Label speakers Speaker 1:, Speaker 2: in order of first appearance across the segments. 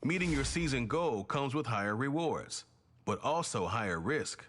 Speaker 1: Meeting your season goal comes with higher rewards, but also higher risk.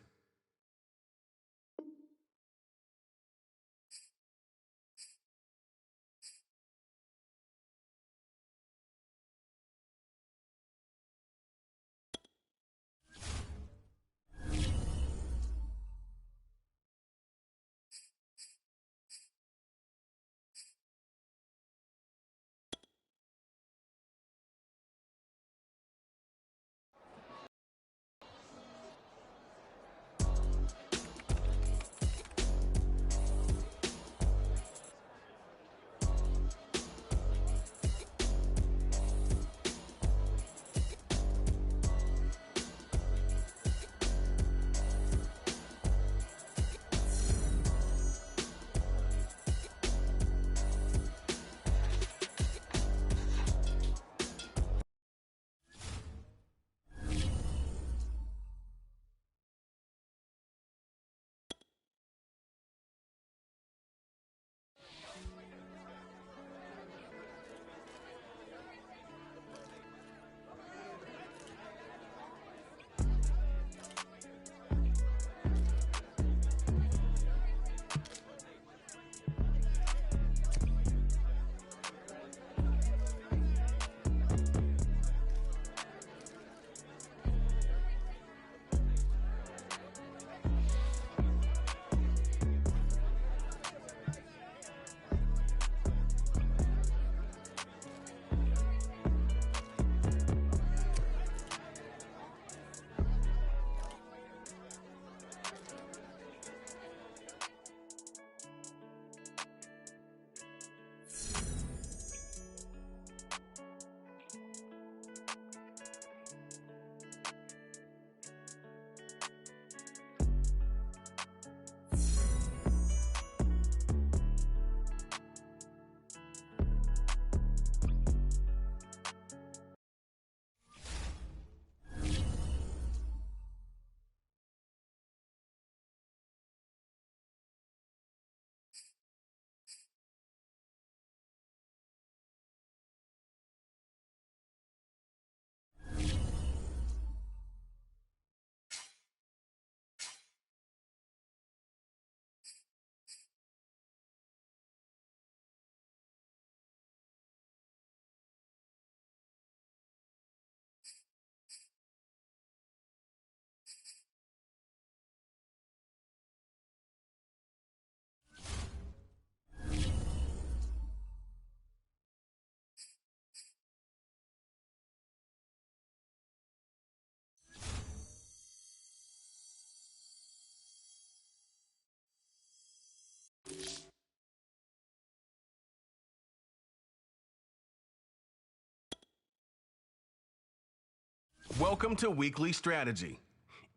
Speaker 1: Welcome to Weekly Strategy.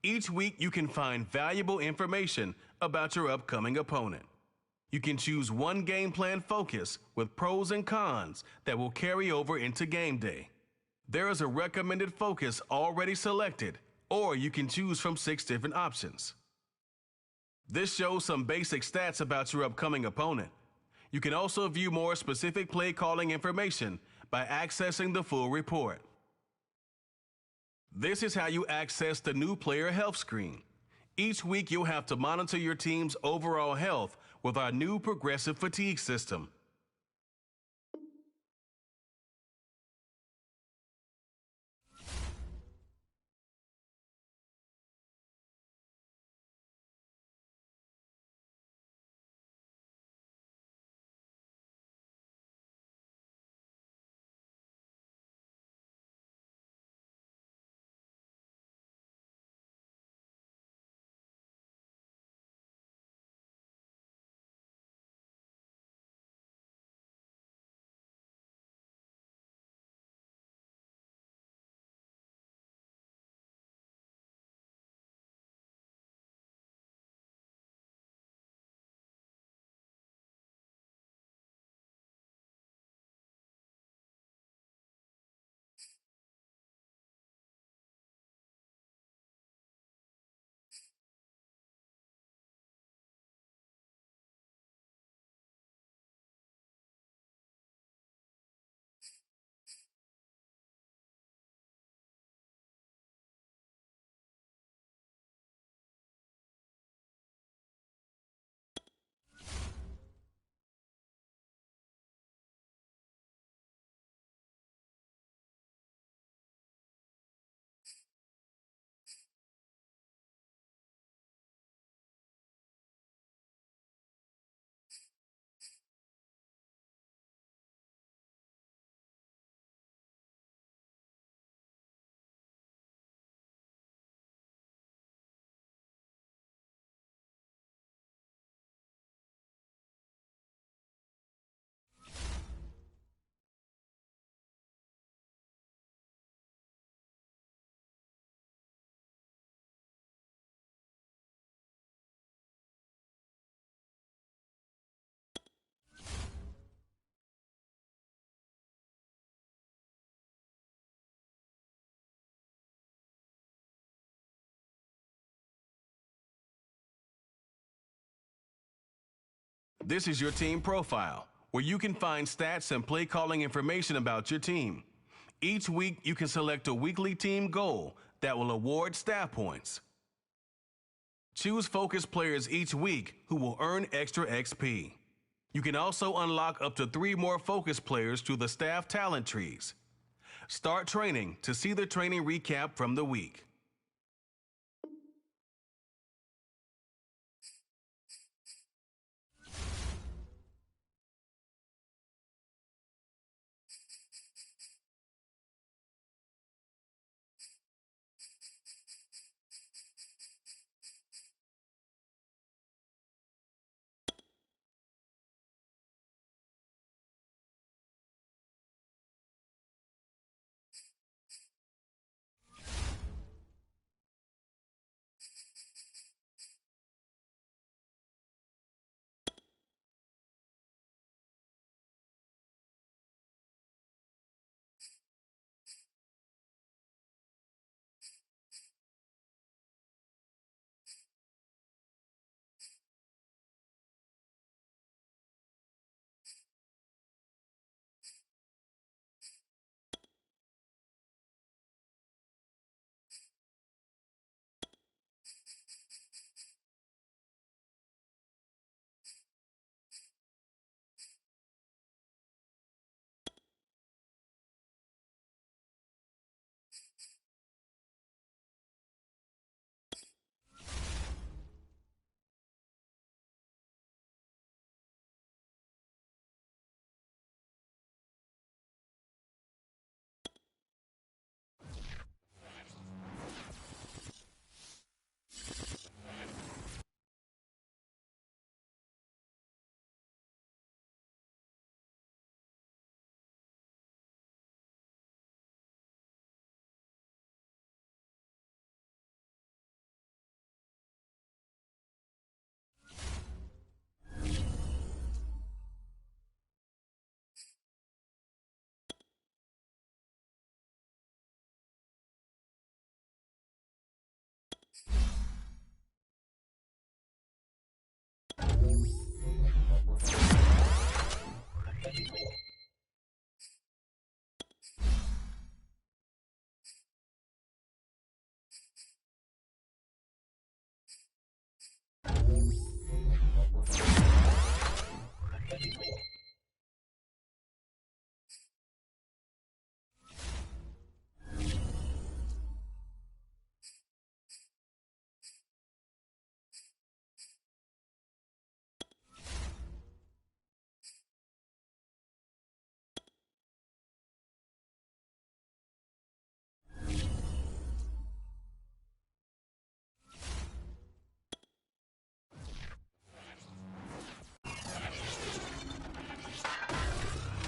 Speaker 1: Each week you can find valuable information about your upcoming opponent. You can choose one game plan focus with pros and cons that will carry over into game day. There is a recommended focus already selected, or you can choose from 6 different options. This shows some basic stats about your upcoming opponent. You can also view more specific play calling information by accessing the full report. This is how you access the new player health screen. Each week you'll have to monitor your team's overall health with our new progressive fatigue system. This is your team profile, where you can find stats and play calling information about your team. Each week, you can select a weekly team goal that will award staff points. Choose focus players each week who will earn extra XP. You can also unlock up to 3 more focus players through the staff talent trees. Start training to see the training recap from the week.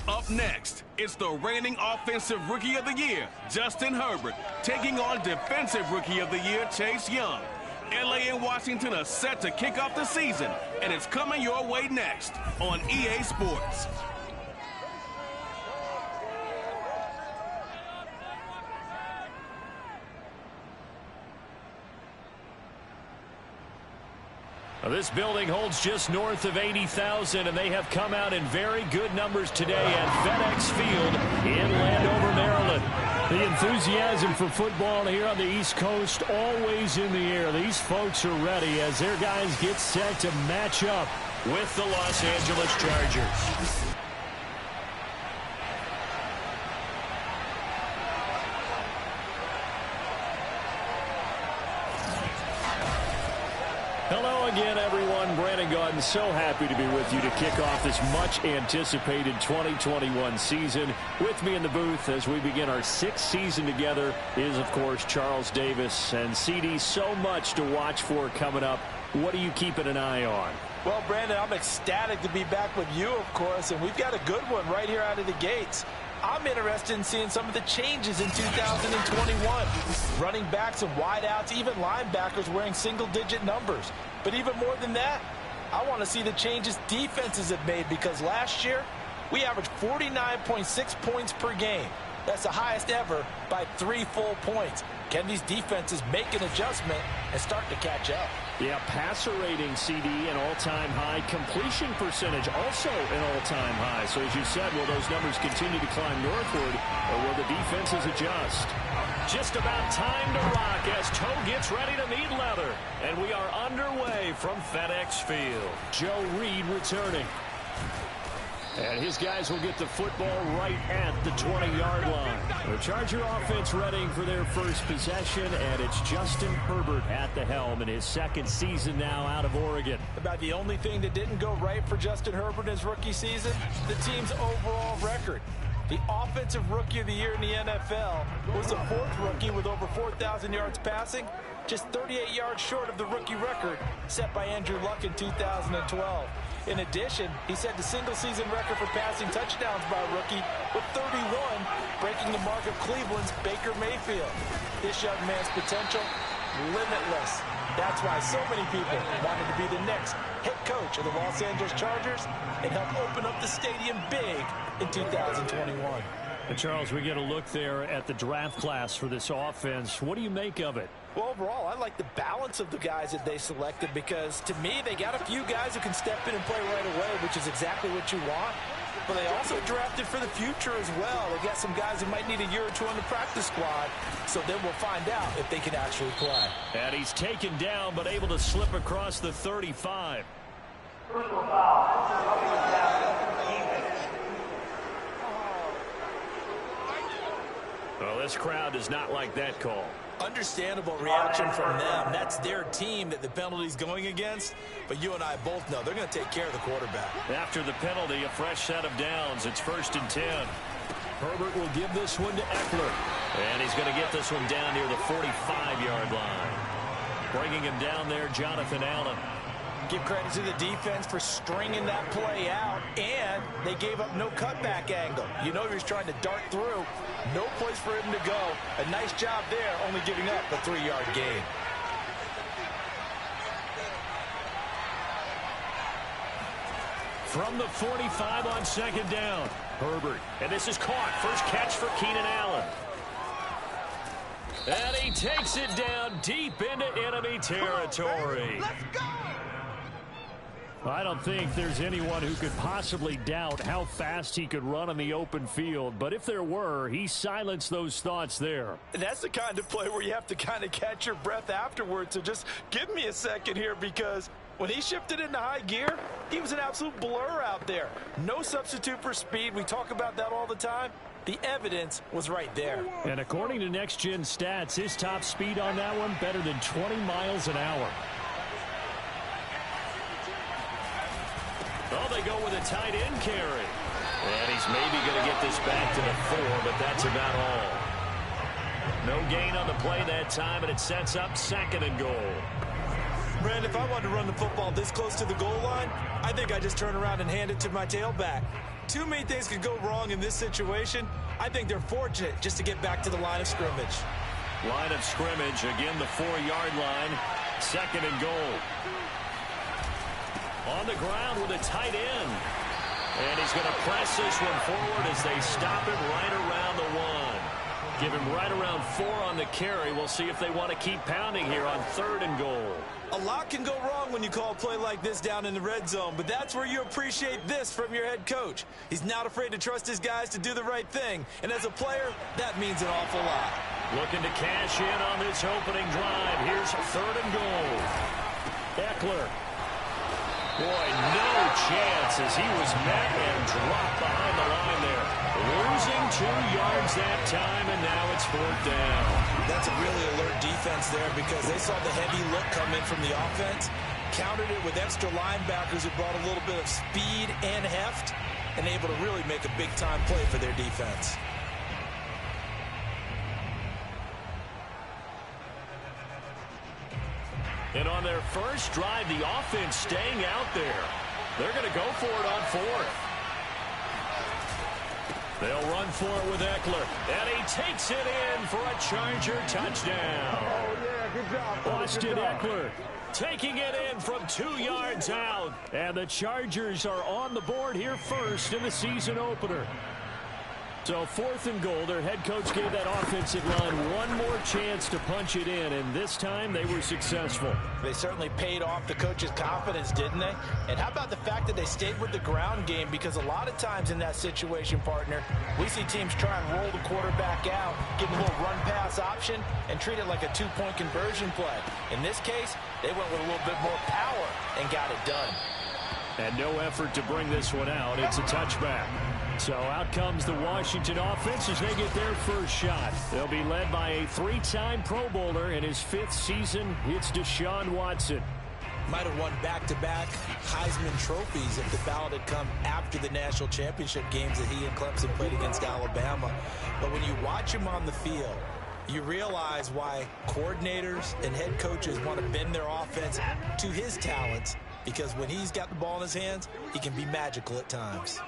Speaker 1: Up next, it's the reigning Offensive Rookie of the Year, Justin Herbert, taking on Defensive Rookie of the Year, Chase Young. LA and Washington are set to kick off the season, and it's coming your way next on EA Sports.
Speaker 2: This building holds just north of 80,000, and they have come out in very good numbers today at FedEx Field in Landover, Maryland. The enthusiasm for football here on the East Coast always in the air. These folks are ready as their guys get set to match up with the Los Angeles Chargers. Hello again, everyone. Brandon Gaudin, so happy to be with you to kick off this much-anticipated 2021 season. With me in the booth as we begin our 6th season together is, of course, Charles Davis. And, CD, so much to watch for coming up. What are you keeping an eye on?
Speaker 3: Well, Brandon, I'm ecstatic to be back with you, of course, and we've got a good one right here out of the gates. I'm interested in seeing some of the changes in 2021. Running backs and wideouts, even linebackers wearing single-digit numbers. But even more than that, I want to see the changes defenses have made, because last year we averaged 49.6 points per game. That's the highest ever by 3 full points. Can these defenses make an adjustment and start to catch up?
Speaker 2: Yeah, passer rating, CD, an all-time high. Completion percentage, also an all-time high. So as you said, will those numbers continue to climb northward, or will the defenses adjust? Just about time to rock as Toe gets ready to meet leather. And we are underway from FedEx Field. Joe Reed returning. And his guys will get the football right at the 20-yard line. The Charger offense ready for their first possession, and it's Justin Herbert at the helm in his second season now out of Oregon.
Speaker 3: About the only thing that didn't go right for Justin Herbert in his rookie season, the team's overall record. The offensive rookie of the year in the NFL was the 4th rookie with over 4,000 yards passing, just 38 yards short of the rookie record set by Andrew Luck in 2012. In addition, he set the single-season record for passing touchdowns by a rookie with 31, breaking the mark of Cleveland's Baker Mayfield. This young man's potential, limitless. That's why so many people wanted to be the next head coach of the Los Angeles Chargers and help open up the stadium big in 2021.
Speaker 2: And Charles, we get a look there at the draft class for this offense. What do you make of it?
Speaker 3: Well, overall, I like the balance of the guys that they selected because, to me, they got a few guys who can step in and play right away, which is exactly what you want. But they also drafted for the future as well. They got some guys who might need a year or two on the practice squad, so then we'll find out if they can actually play.
Speaker 2: And he's taken down, but able to slip across the 35.
Speaker 4: Personal foul.
Speaker 2: Well, this crowd does not like that call.
Speaker 3: Understandable reaction from them. That's their team that the penalty's going against. But you and I both know they're going to take care of the quarterback.
Speaker 2: After the penalty, a fresh set of downs. It's 1st and 10. Herbert will give this one to Eckler. And he's going to get this one down near the 45-yard line. Bringing him down there, Jonathan Allen.
Speaker 3: Give credit to the defense for stringing that play out, and they gave up no cutback angle. You know he was trying to dart through. No place for him to go. A nice job there, only giving up a 3-yard gain.
Speaker 2: From the 45 on 2nd down, Herbert. And this is caught. First catch for Keenan Allen. And he takes it down deep into enemy territory.
Speaker 4: Let's go!
Speaker 2: I don't think there's anyone who could possibly doubt how fast he could run on the open field. But if there were, he silenced those thoughts there.
Speaker 3: And that's the kind of play where you have to kind of catch your breath afterwards. So just give me a second here, because when he shifted into high gear, he was an absolute blur out there. No substitute for speed. We talk about that all the time. The evidence was right there.
Speaker 2: And according to Next Gen Stats, his top speed on that one better than 20 miles an hour. Oh, they go with a tight end carry. And he's maybe going to get this back to the 4, but that's about all. No gain on the play that time, and it sets up 2nd and goal.
Speaker 3: Brand, if I wanted to run the football this close to the goal line, I think I just turn around and hand it to my tailback. Too many things could go wrong in this situation. I think they're fortunate just to get back to the line of scrimmage.
Speaker 2: Line of scrimmage, again the 4-yard line, 2nd and goal. On the ground with a tight end. And he's going to press this one forward as they stop him right around the 1. Give him right around 4 on the carry. We'll see if they want to keep pounding here on 3rd and goal.
Speaker 3: A lot can go wrong when you call a play like this down in the red zone, but that's where you appreciate this from your head coach. He's not afraid to trust his guys to do the right thing, and as a player, that means an awful lot.
Speaker 2: Looking to cash in on this opening drive. Here's 3rd and goal. Eckler. Boy, no chance as he was met and dropped behind the line there. Losing 2 yards that time, and now it's 4th down.
Speaker 3: That's a really alert defense there because they saw the heavy look come in from the offense, countered it with extra linebackers who brought a little bit of speed and heft, and able to really make a big-time play for their defense.
Speaker 2: And on their first drive, the offense staying out there. They're going to go for it on 4th. They'll run for it with Eckler. And he takes it in for a Charger touchdown.
Speaker 4: Oh, yeah, good job.
Speaker 2: Austin Eckler taking it in from 2 yards out. And the Chargers are on the board here first in the season opener. So 4th and goal, their head coach gave that offensive line one more chance to punch it in, and this time they were successful.
Speaker 3: They certainly paid off the coach's confidence, didn't they? And how about the fact that they stayed with the ground game? Because a lot of times in that situation, partner, we see teams try and roll the quarterback out, give him a little run-pass option, and treat it like a 2-point conversion play. In this case, they went with a little bit more power and got it done.
Speaker 2: And no effort to bring this one out. It's a touchback. So out comes the Washington offense as they get their first shot. They'll be led by a 3-time Pro Bowler in his 5th season. It's Deshaun Watson.
Speaker 3: Might have won back-to-back Heisman trophies if the ballot had come after the national championship games that he and Clemson played against Alabama. But when you watch him on the field, you realize why coordinators and head coaches want to bend their offense to his talents, because when he's got the ball in his hands, he can be magical at times.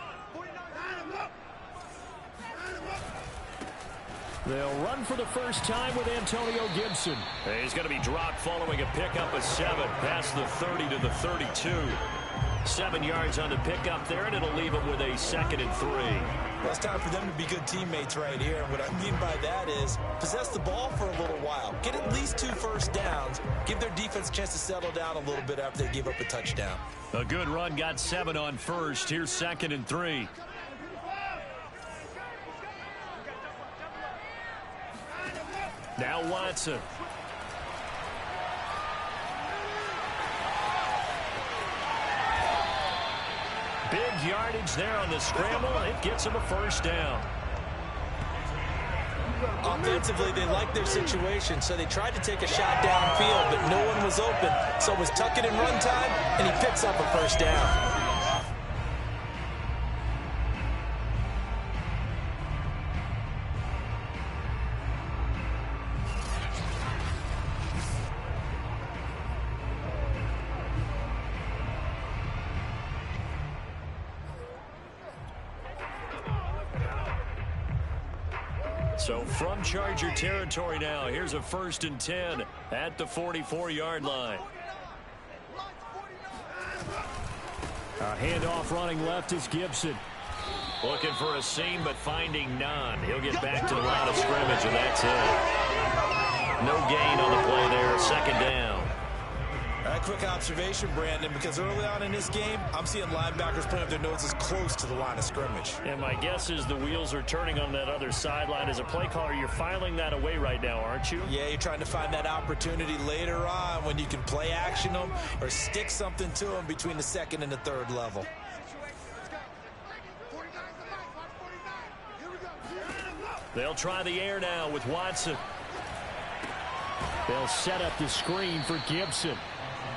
Speaker 2: They'll run for the first time with Antonio Gibson. He's going to be dropped following a pickup of 7 past the 30 to the 32. 7 yards on the pickup there, and it'll leave him with a 2nd and 3.
Speaker 3: Well, it's time for them to be good teammates right here. And what I mean by that is possess the ball for a little while. Get at least 2 first downs. Give their defense a chance to settle down a little bit after they give up a touchdown.
Speaker 2: A good run, got 7 on first. Here's 2nd and 3. Now Watson. Big yardage there on the scramble. It gets him a first down.
Speaker 3: Offensively, they liked their situation, so they tried to take a shot downfield, but no one was open. So it was tuck it in run time, and he picks up a first down.
Speaker 2: So from Charger territory now, here's a 1st and 10 at the 44-yard line. A handoff running left is Gibson. Looking for a seam, but finding none. He'll get back to the line of scrimmage, and that's it. No gain on the play there, 2nd down.
Speaker 3: A quick observation, Brandon, because early on in this game, I'm seeing linebackers putting up their noses close to the line of scrimmage.
Speaker 2: And my guess is the wheels are turning on that other sideline. As a play caller, you're filing that away right now, aren't you?
Speaker 3: Yeah, you're trying to find that opportunity later on when you can play action them or stick something to them between the 2nd and the 3rd level.
Speaker 2: They'll try the air now with Watson. They'll set up the screen for Gibson.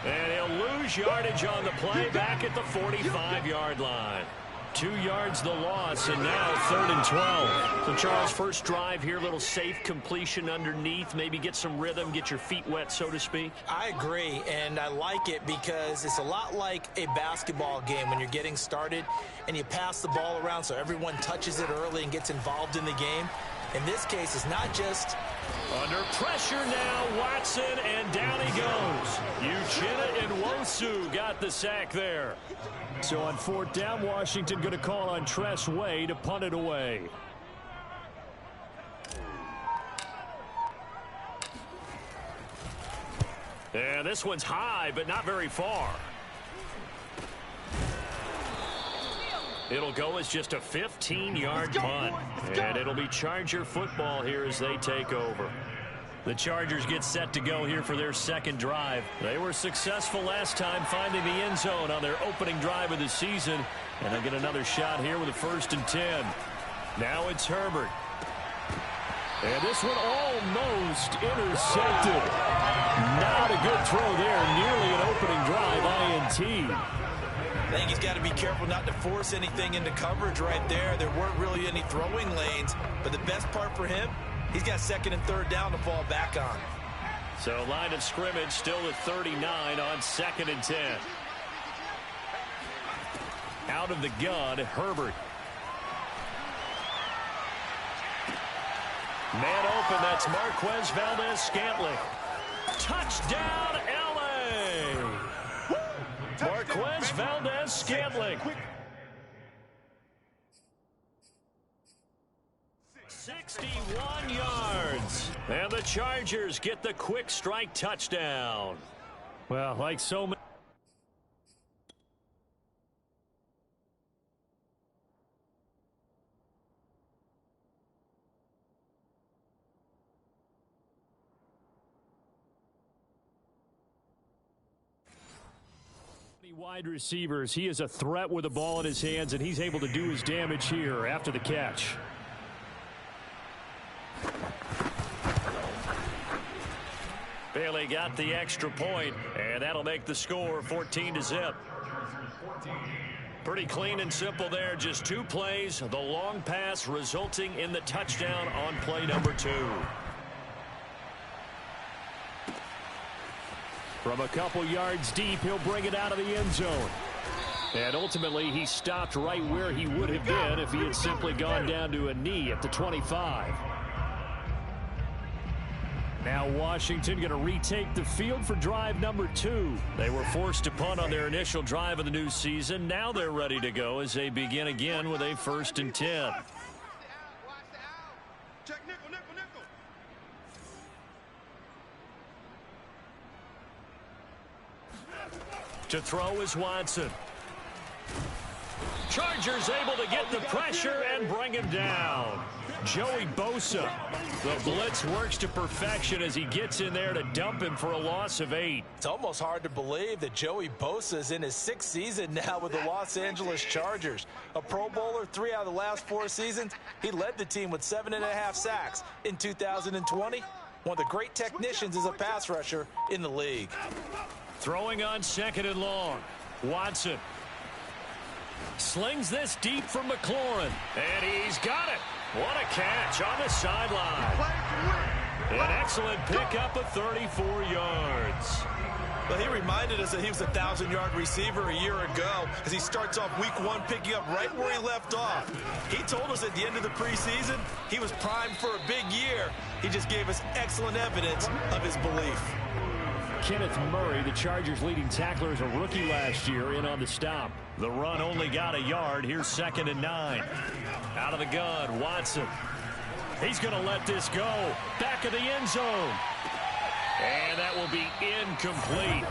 Speaker 2: And he'll lose yardage on the play back at the 45-yard line. 2 yards the loss, and now 3rd and 12. So, Charles, first drive here, little safe completion underneath, maybe get some rhythm, get your feet wet, so to speak.
Speaker 3: I agree, and I like it because it's a lot like a basketball game when you're getting started and you pass the ball around so everyone touches it early and gets involved in the game. In this case, it's not just...
Speaker 2: Under pressure now, Watson, and down he goes. Uchenna and Nwosu got the sack there. So on 4th down, Washington going to call on Tress Way to punt it away. And this one's high, but not very far. It'll go as just a 15-yard punt. And it'll be Charger football here as they take over. The Chargers get set to go here for their 2nd drive. They were successful last time finding the end zone on their opening drive of the season. And they get another shot here with a 1st and 10. Now it's Herbert. And this one almost intercepted. Not a good throw there. Nearly an opening drive INT.
Speaker 3: I think he's got to be careful not to force anything into coverage right there. There weren't really any throwing lanes, but the best part for him, he's got 2nd and 3rd down to fall back on.
Speaker 2: So line of scrimmage still at 39 on 2nd and 10. Out of the gun, Herbert. Man open, that's Marquez Valdez-Scantling. Touchdown, L.A. Marquez Valdez-Scantling. 21 yards. And the Chargers get the quick strike touchdown. Well, like so many. Wide receivers, he is a threat with the ball in his hands, and he's able to do his damage here after the catch. Bailey got the extra point, and that'll make the score 14-0. Pretty clean and simple there. Just 2 plays, the long pass resulting in the touchdown on play number 2. From a couple yards deep, he'll bring it out of the end zone. And ultimately, he stopped right where he would have been if he had simply gone down to a knee at the 25. Now Washington going to retake the field for drive number 2. They were forced to punt on their initial drive of the new season. Now they're ready to go as they begin again with a 1st and 10. To throw is Watson. Chargers able to get the pressure and bring him down. Joey Bosa. The blitz works to perfection as he gets in there to dump him for a loss of 8.
Speaker 3: It's almost hard to believe that Joey Bosa is in his 6th season now with the Los Angeles Chargers. A Pro Bowler 3 out of the last 4 seasons. He led the team with 7.5 sacks in 2020. One of the great technicians as a pass rusher in the league.
Speaker 2: Throwing on 2nd and long. Watson slings this deep from McLaurin. And he's got it. What a catch on the sideline. An excellent pickup of 34 yards.
Speaker 3: Well, he reminded us that he was a 1,000-yard receiver a year ago as he starts off week 1 picking up right where he left off. He told us at the end of the preseason he was primed for a big year. He just gave us excellent evidence of his belief.
Speaker 2: Kenneth Murray, the Chargers' leading tackler, as a rookie last year, in on the stop. The run only got a yard. Here's 2nd and 9. Out of the gun, Watson. He's going to let this go. Back of the end zone. And that will be incomplete.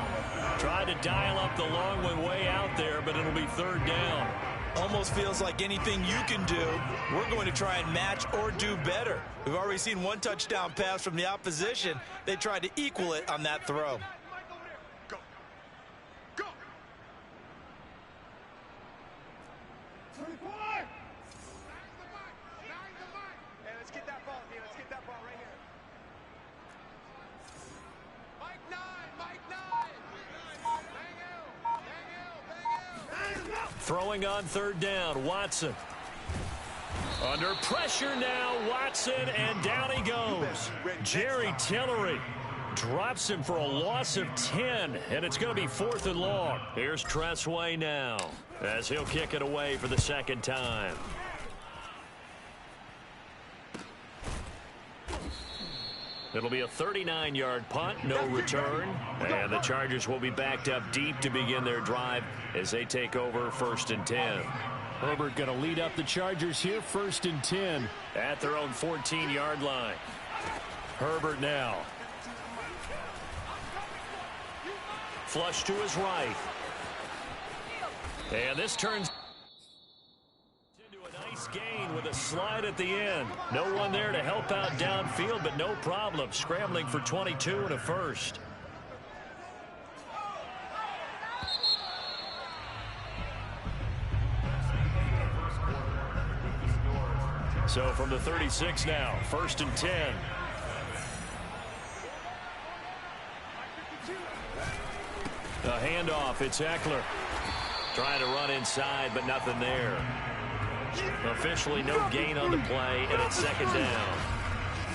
Speaker 2: Tried to dial up the long one way out there, but it'll be 3rd down.
Speaker 3: Almost feels like anything you can do, we're going to try and match or do better. We've already seen 1 touchdown pass from the opposition. They tried to equal it on that throw.
Speaker 4: Go. Go. 24. Hey, let's get that ball, D. Let's get that ball right here. Mike 9.
Speaker 2: Throwing on 3rd down, Watson. Under pressure now, Watson, and down he goes. Jerry Tillery drops him for a loss of 10, and it's going to be 4th and long. Here's Tressway now as he'll kick it away for the 2nd time. It'll be a 39-yard punt, no return. And the Chargers will be backed up deep to begin their drive as they take over 1st and 10. Herbert going to lead up the Chargers here, 1st and 10 at their own 14-yard line. Herbert now. Flush to his right. And this turns into a nice gain with a slide at the end. No one there to help out downfield, but no problem. Scrambling for 22 and a 1st. So from the 36 now, 1st and 10. A handoff, it's Eckler. Trying to run inside, but nothing there. Officially no gain on the play, and it's 2nd down.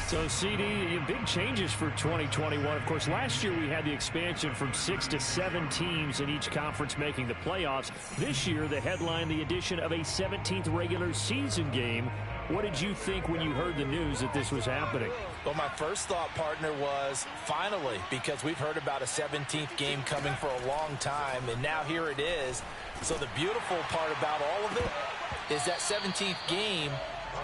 Speaker 2: So, CD, big changes for 2021. Of course, last year we had the expansion from 6 to 7 teams in each conference making the playoffs. This year, the headline, the addition of a 17th regular season game. What did you think when you heard the news that this was happening?
Speaker 3: Well, my first thought, partner, was finally, because we've heard about a 17th game coming for a long time, and now here it is. So the beautiful part about all of it is that 17th game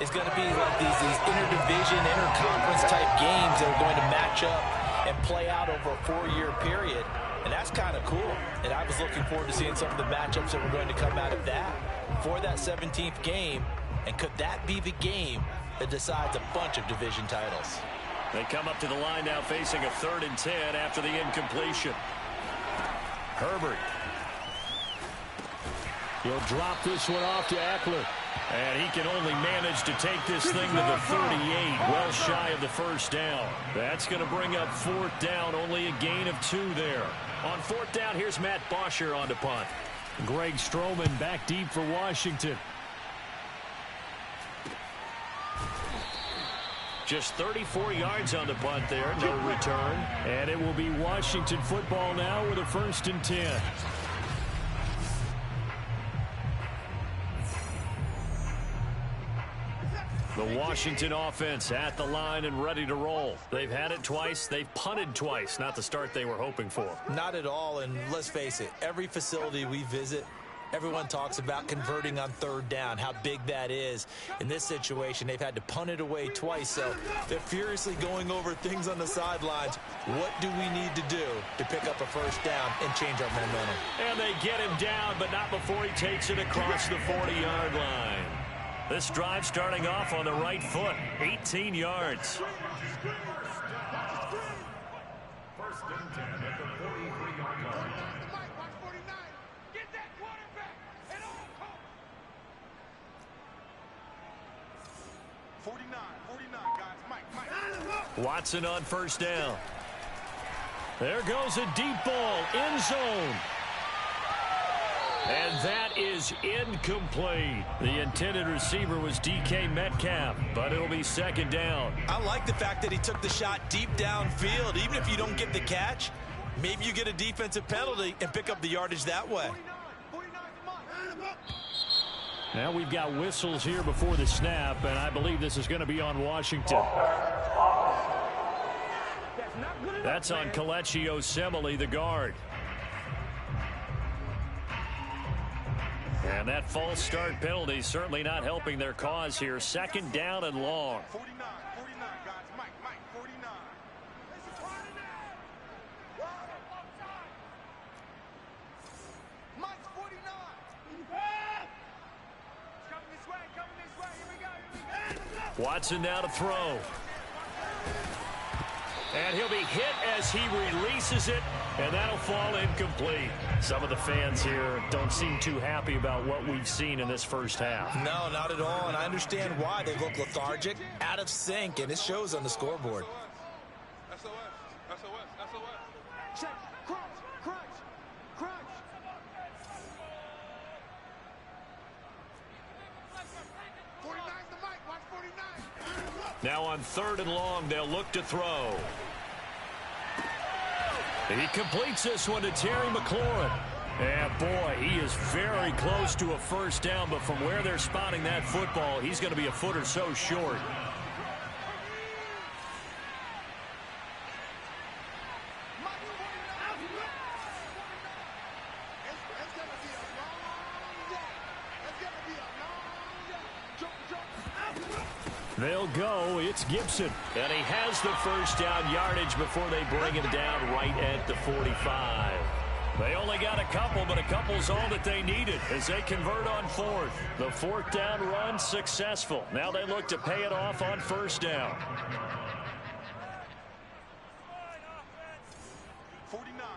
Speaker 3: is going to be like these interdivision, interconference type games that are going to match up and play out over a 4-year period. And that's kind of cool. And I was looking forward to seeing some of the matchups that were going to come out of that for that 17th game. And could that be the game that decides a bunch of division titles?
Speaker 2: They come up to the line now facing a 3rd and 10 after the incompletion. Herbert. He'll drop this one off to Eckler. And he can only manage to take this thing to the 38, well shy of the first down. That's going to bring up 4th down, only a gain of 2 there. On 4th down, here's Matt Bosher on to punt. Greg Stroman back deep for Washington. Just 34 yards on the punt there, no return. And it will be Washington football now with a 1st and 10. The Washington offense at the line and ready to roll. They've had it twice. They've punted twice. Not the start they were hoping for.
Speaker 3: Not at all, and let's face it, every facility we visit, everyone talks about converting on 3rd down, how big that is. In this situation, they've had to punt it away twice, so they're furiously going over things on the sidelines. What do we need to do to pick up a 1st down and change our momentum?
Speaker 2: And they get him down, but not before he takes it across the 40-yard line. This drive starting off on the right foot, 18 yards.
Speaker 4: 1st and 10 at the 43-yard line. Watch 49. Get that quarterback at all costs. 49, guys. Mike.
Speaker 2: Watson on 1st down. There goes a deep ball, end zone. And that is incomplete. The intended receiver was DK Metcalf, but it'll be 2nd down.
Speaker 3: I like the fact that he took the shot deep downfield. Even if you don't get the catch, maybe you get a defensive penalty and pick up the yardage that way.
Speaker 2: Now we've got whistles here before the snap, and I believe this is going to be on Washington. That's on Kelechi Osemele, the guard. And that false start penalty certainly not helping their cause here. 2nd down and long.
Speaker 4: 49, guys. Mike, 49. Mike's 49. Coming this way. Here we go.
Speaker 2: Watson now to throw. And he'll be hit as he releases it, and that'll fall incomplete. Some of the fans here don't seem too happy about what we've seen in this 1st half.
Speaker 3: No, not at all, and I understand why. They look lethargic, out of sync, and it shows on the scoreboard.
Speaker 4: SOS. Check. Crunch. 49's the Mike. Watch 49.
Speaker 2: Now on 3rd and long, they'll look to throw. He completes this one to Terry McLaurin. And boy, he is very close to a 1st down, but from where they're spotting that football, he's going to be a foot or so short. They'll go. It's Gibson. And he has the 1st down yardage before they bring him down right at the 45. They only got a couple, but a couple's all that they needed as they convert on 4th. The 4th down run successful. Now they look to pay it off on 1st down.
Speaker 4: 49.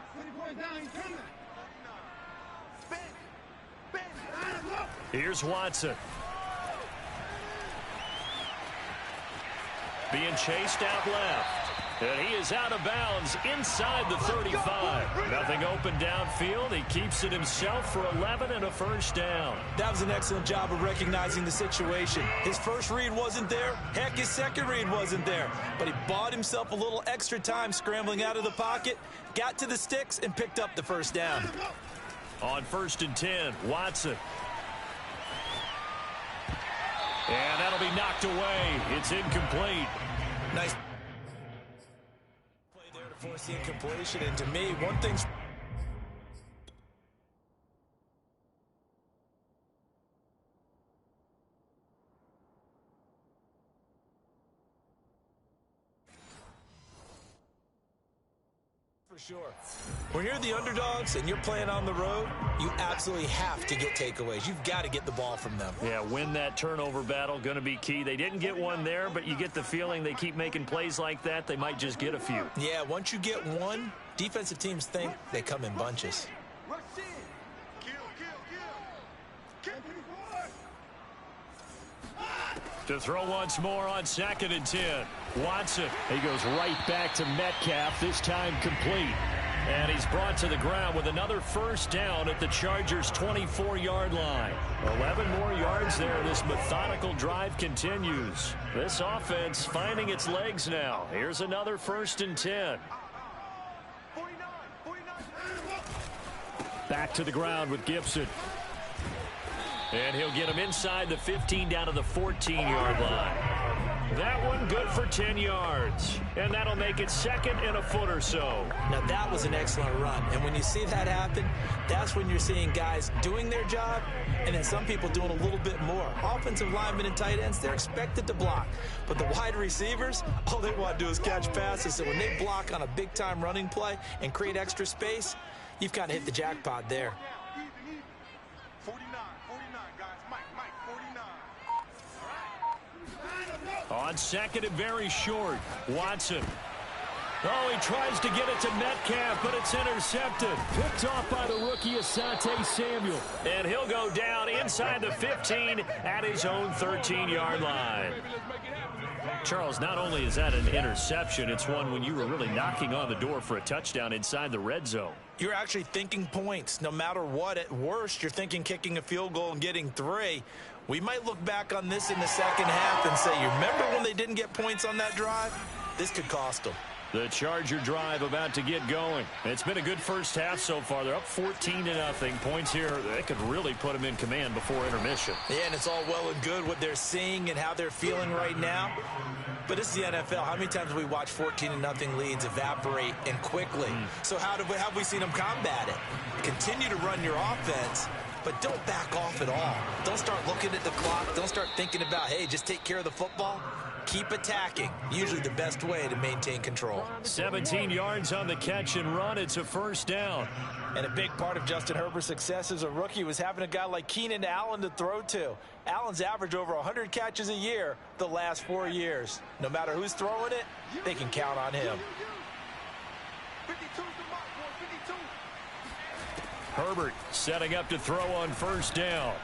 Speaker 2: Here's Watson. Being chased out left. And he is out of bounds inside the 35. Nothing open downfield. He keeps it himself for 11 and a 1st down.
Speaker 3: That was an excellent job of recognizing the situation. His first read wasn't there. Heck, his second read wasn't there. But he bought himself a little extra time scrambling out of the pocket, got to the sticks, and picked up the 1st down.
Speaker 2: On 1st and 10, Watson. And that'll be knocked away. It's incomplete.
Speaker 3: Nice play there to force the incompletion. And to me, one thing's For sure. When you're the underdogs and you're playing on the road, you absolutely have to get takeaways. You've got to get the ball from them.
Speaker 2: Yeah, win that turnover battle, going to be key. They didn't get one there, but you get the feeling they keep making plays like that, they might just get a few.
Speaker 3: Yeah, once you get one, defensive teams think they come in bunches.
Speaker 2: To throw once more on 2nd and 10. Watson, he goes right back to Metcalf, this time complete. And he's brought to the ground with another first down at the Chargers' 24-yard line. 11 more yards there. This methodical drive continues. This offense finding its legs now. Here's another 1st and 10. Back to the ground with Gibson. And he'll get him inside the 15 down to the 14-yard line. That one good for 10 yards. And that'll make it 2nd and a foot or so.
Speaker 3: Now that was an excellent run. And when you see that happen, that's when you're seeing guys doing their job and then some people doing a little bit more. Offensive linemen and tight ends, they're expected to block. But the wide receivers, all they want to do is catch passes. So when they block on a big-time running play and create extra space, you've kind of hit the jackpot there.
Speaker 4: 49, guys. Mike, 49.
Speaker 2: On 2nd and very short, Watson. Oh, he tries to get it to Metcalf, but it's intercepted. Picked off by the rookie, Asante Samuel. And he'll go down inside the 15 at his own 13-yard line. Charles, not only is that an interception, it's one when you were really knocking on the door for a touchdown inside the red zone.
Speaker 3: You're actually thinking points. No matter what, at worst, you're thinking kicking a field goal and getting 3. We might look back on this in the second half and say, you remember when they didn't get points on that drive? This could cost them.
Speaker 2: The Charger drive about to get going. It's been a good first half so far. They're up 14-0. Points here, they could really put them in command before intermission.
Speaker 3: Yeah, and it's all well and good what they're seeing and how they're feeling right now. But this is the NFL. How many times have we watched 14-0 leads evaporate and quickly? So how have we seen them combat it? Continue to run your offense, but don't back off at all. Don't start looking at the clock. Don't start thinking about, hey, just take care of the football. Keep attacking. Usually the best way to maintain control.
Speaker 2: 17 yards on the catch and run. It's a first down.
Speaker 3: And a big part of Justin Herbert's success as a rookie was having a guy like Keenan Allen to throw to. Allen's averaged over 100 catches a year the last 4 years. No matter who's throwing it, they can count on him.
Speaker 4: 52's the mark, boy, 52.
Speaker 2: Herbert setting up to throw on first down.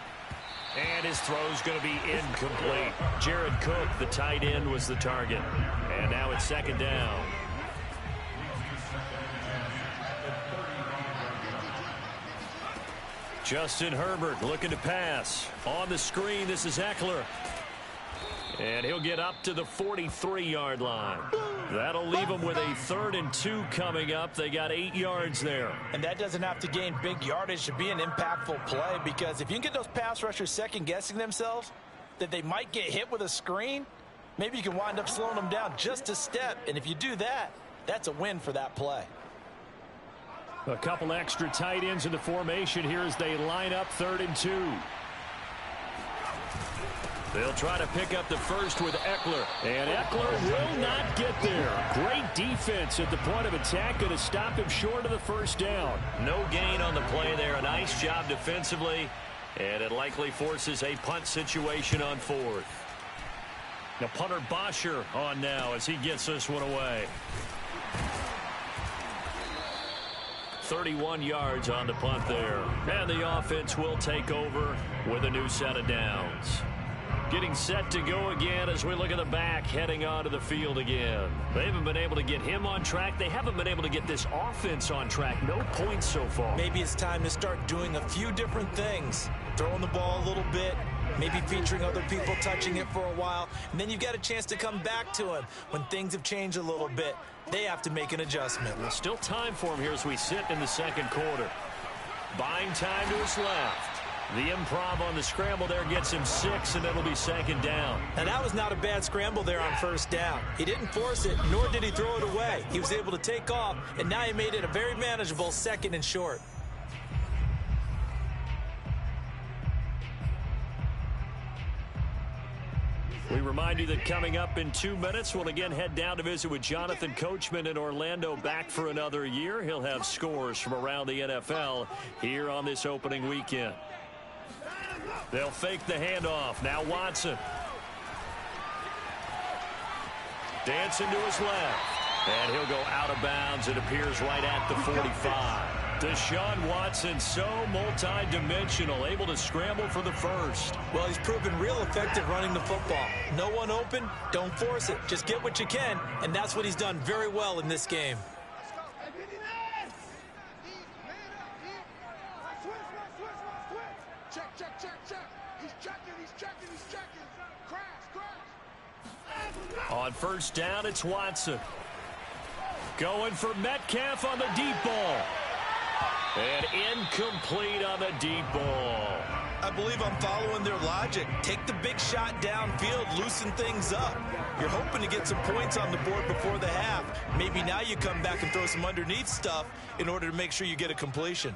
Speaker 2: And his throw's going to be incomplete. Jared Cook, the tight end, was the target. And now it's 2nd down. Justin Herbert looking to pass. On the screen, this is Eckler. And he'll get up to the 43-yard line. That'll leave him with a 3rd and 2 coming up. They got 8 yards there.
Speaker 3: And that doesn't have to gain big yardage to be an impactful play, because if you can get those pass rushers second-guessing themselves that they might get hit with a screen, maybe you can wind up slowing them down just a step. And if you do that, that's a win for that play.
Speaker 2: A couple extra tight ends in the formation here as they line up 3rd and 2. They'll try to pick up the first with Eckler. And Eckler will not get there. Great defense at the point of attack, going to stop him short of the first down. No gain on the play there. A nice job defensively. And it likely forces a punt situation on 4th. Now punter Bosher on now as he gets this one away. 31 yards on the punt there. And the offense will take over with a new set of downs. Getting set to go again as we look at the back heading onto the field again. They haven't been able to get him on track. They haven't been able to get this offense on track. No points so far.
Speaker 3: Maybe it's time to start doing a few different things. Throwing the ball a little bit, maybe featuring other people touching it for a while, and then you've got a chance to come back to him when things have changed a little bit. They have to make an adjustment.
Speaker 2: Well, still time for him here as we sit in the second quarter. Buying time to his left. The improv on the scramble there gets him 6, and it'll be 2nd down.
Speaker 3: Now, that was not a bad scramble there on first down. He didn't force it, nor did he throw it away. He was able to take off, and now he made it a very manageable 2nd and short.
Speaker 2: We remind you that coming up in 2 minutes, we'll again head down to visit with Jonathan Coachman in Orlando, back for another year. He'll have scores from around the NFL here on this opening weekend. They'll fake the handoff. Now Watson. Dancing to his left. And he'll go out of bounds. It appears right at the 45. Deshaun Watson, so multi-dimensional, able to scramble for the first.
Speaker 3: Well, he's proven real effective running the football. No one open, don't force it. Just get what you can, and that's what he's done very well in this game.
Speaker 2: On first down, it's Watson. Going for Metcalf on the deep ball. And incomplete on the deep ball.
Speaker 3: I believe I'm following their logic. Take the big shot downfield, loosen things up. You're hoping to get some points on the board before the half. Maybe now you come back and throw some underneath stuff in order to make sure you get a completion.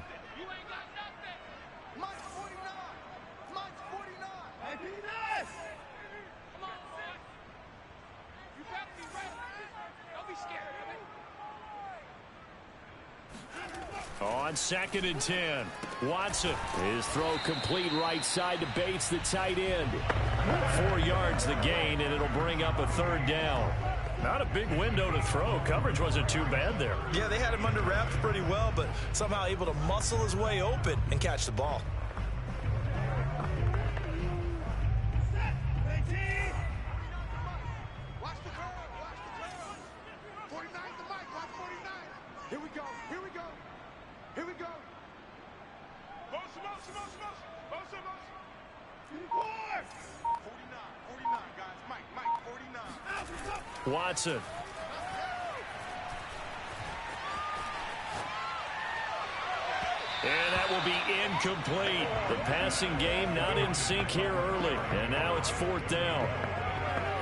Speaker 2: On 2nd and 10, Watson. His throw complete right side to Bates, the tight end. 4 yards the gain, and it'll bring up a 3rd down. Not a big window to throw. Coverage wasn't too bad there.
Speaker 3: Yeah, they had him under wraps pretty well, but somehow able to muscle his way open and catch the ball.
Speaker 2: Watson. And that will be incomplete. The passing game not in sync here early. And now it's 4th down.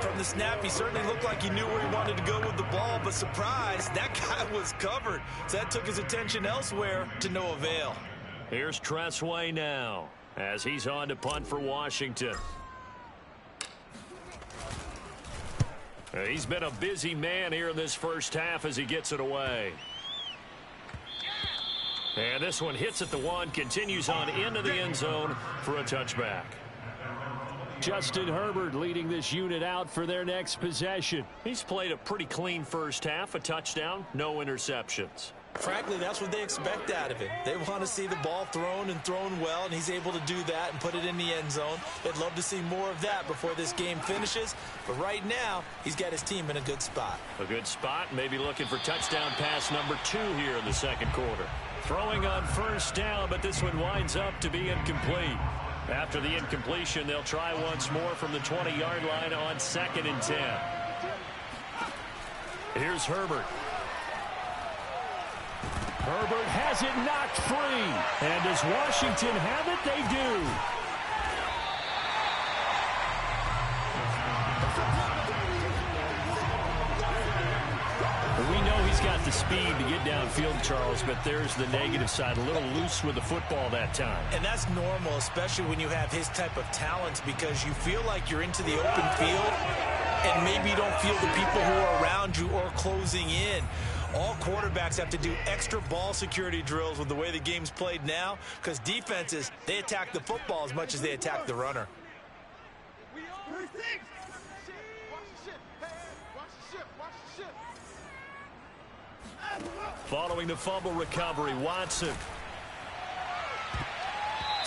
Speaker 3: From the snap, he certainly looked like he knew where he wanted to go with the ball, but surprise, that guy was covered. So that took his attention elsewhere to no avail.
Speaker 2: Here's Tressway now as he's on to punt for Washington. He's been a busy man here in this first half as he gets it away. And this one hits at the 1, continues on into the end zone for a touchback. Justin Herbert leading this unit out for their next possession. He's played a pretty clean first half, a touchdown, no interceptions.
Speaker 3: Frankly, that's what they expect out of him. They want to see the ball thrown and thrown well, and he's able to do that and put it in the end zone. They'd love to see more of that before this game finishes. But right now, he's got his team in a good spot.
Speaker 2: A good spot, maybe looking for touchdown pass number 2 here in the second quarter. Throwing on first down, but this one winds up to be incomplete. After the incompletion, they'll try once more from the 20-yard line on 2nd and 10. Here's Herbert. Herbert has it knocked free. And does Washington have it? They do. We know he's got the speed to get downfield, Charles, but there's the negative side. A little loose with the football that time.
Speaker 3: And that's normal, especially when you have his type of talents, because you feel like you're into the open field and maybe you don't feel the people who are around you or closing in. All quarterbacks have to do extra ball security drills with the way the game's played now, because defenses, they attack the football as much as they attack the runner.
Speaker 2: Following the fumble recovery, Watson.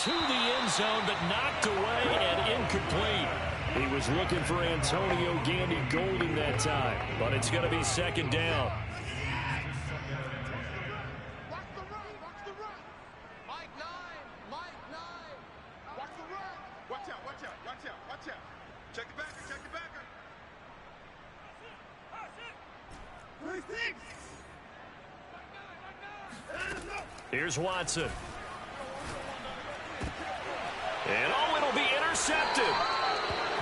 Speaker 2: To the end zone, but knocked away and incomplete. He was looking for Antonio Gandy Golden that time, but it's going to be 2nd down. Here's Watson. And it'll be intercepted.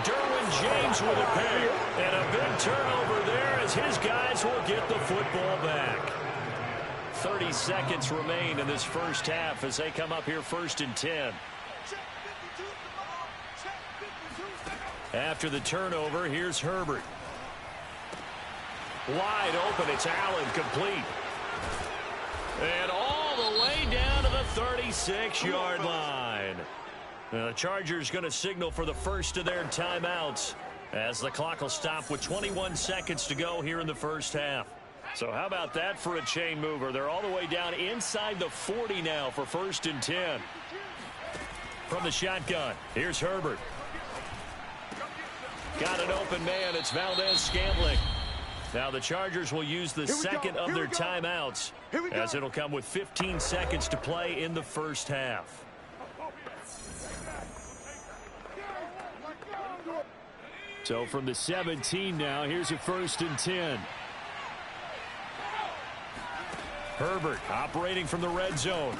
Speaker 2: Derwin James with a pick. And a big turnover there as his guys will get the football back. 30 seconds remain in this first half as they come up here 1st and 10. After the turnover, here's Herbert. Wide open, it's Allen, complete. And all the way down to the 36-yard line. The Chargers going to signal for the first of their timeouts as the clock will stop with 21 seconds to go here in the first half. So how about that for a chain mover? They're all the way down inside the 40 now for 1st and 10. From the shotgun, here's Herbert. Got an open man. It's Valdez-Scantling. Now the Chargers will use the second of their timeouts as it'll come with 15 seconds to play in the first half. So from the 17 now, here's a 1st and 10. Herbert operating from the red zone.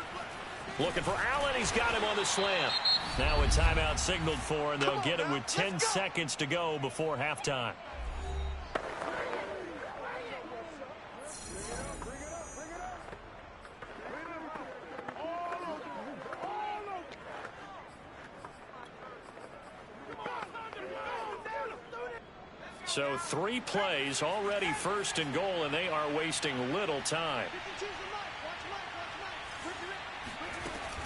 Speaker 2: Looking for Allen. He's got him on the slant. Now a timeout signaled for, and they'll get it with 10 seconds to go before halftime. So 3 plays, already 1st and goal, and they are wasting little time.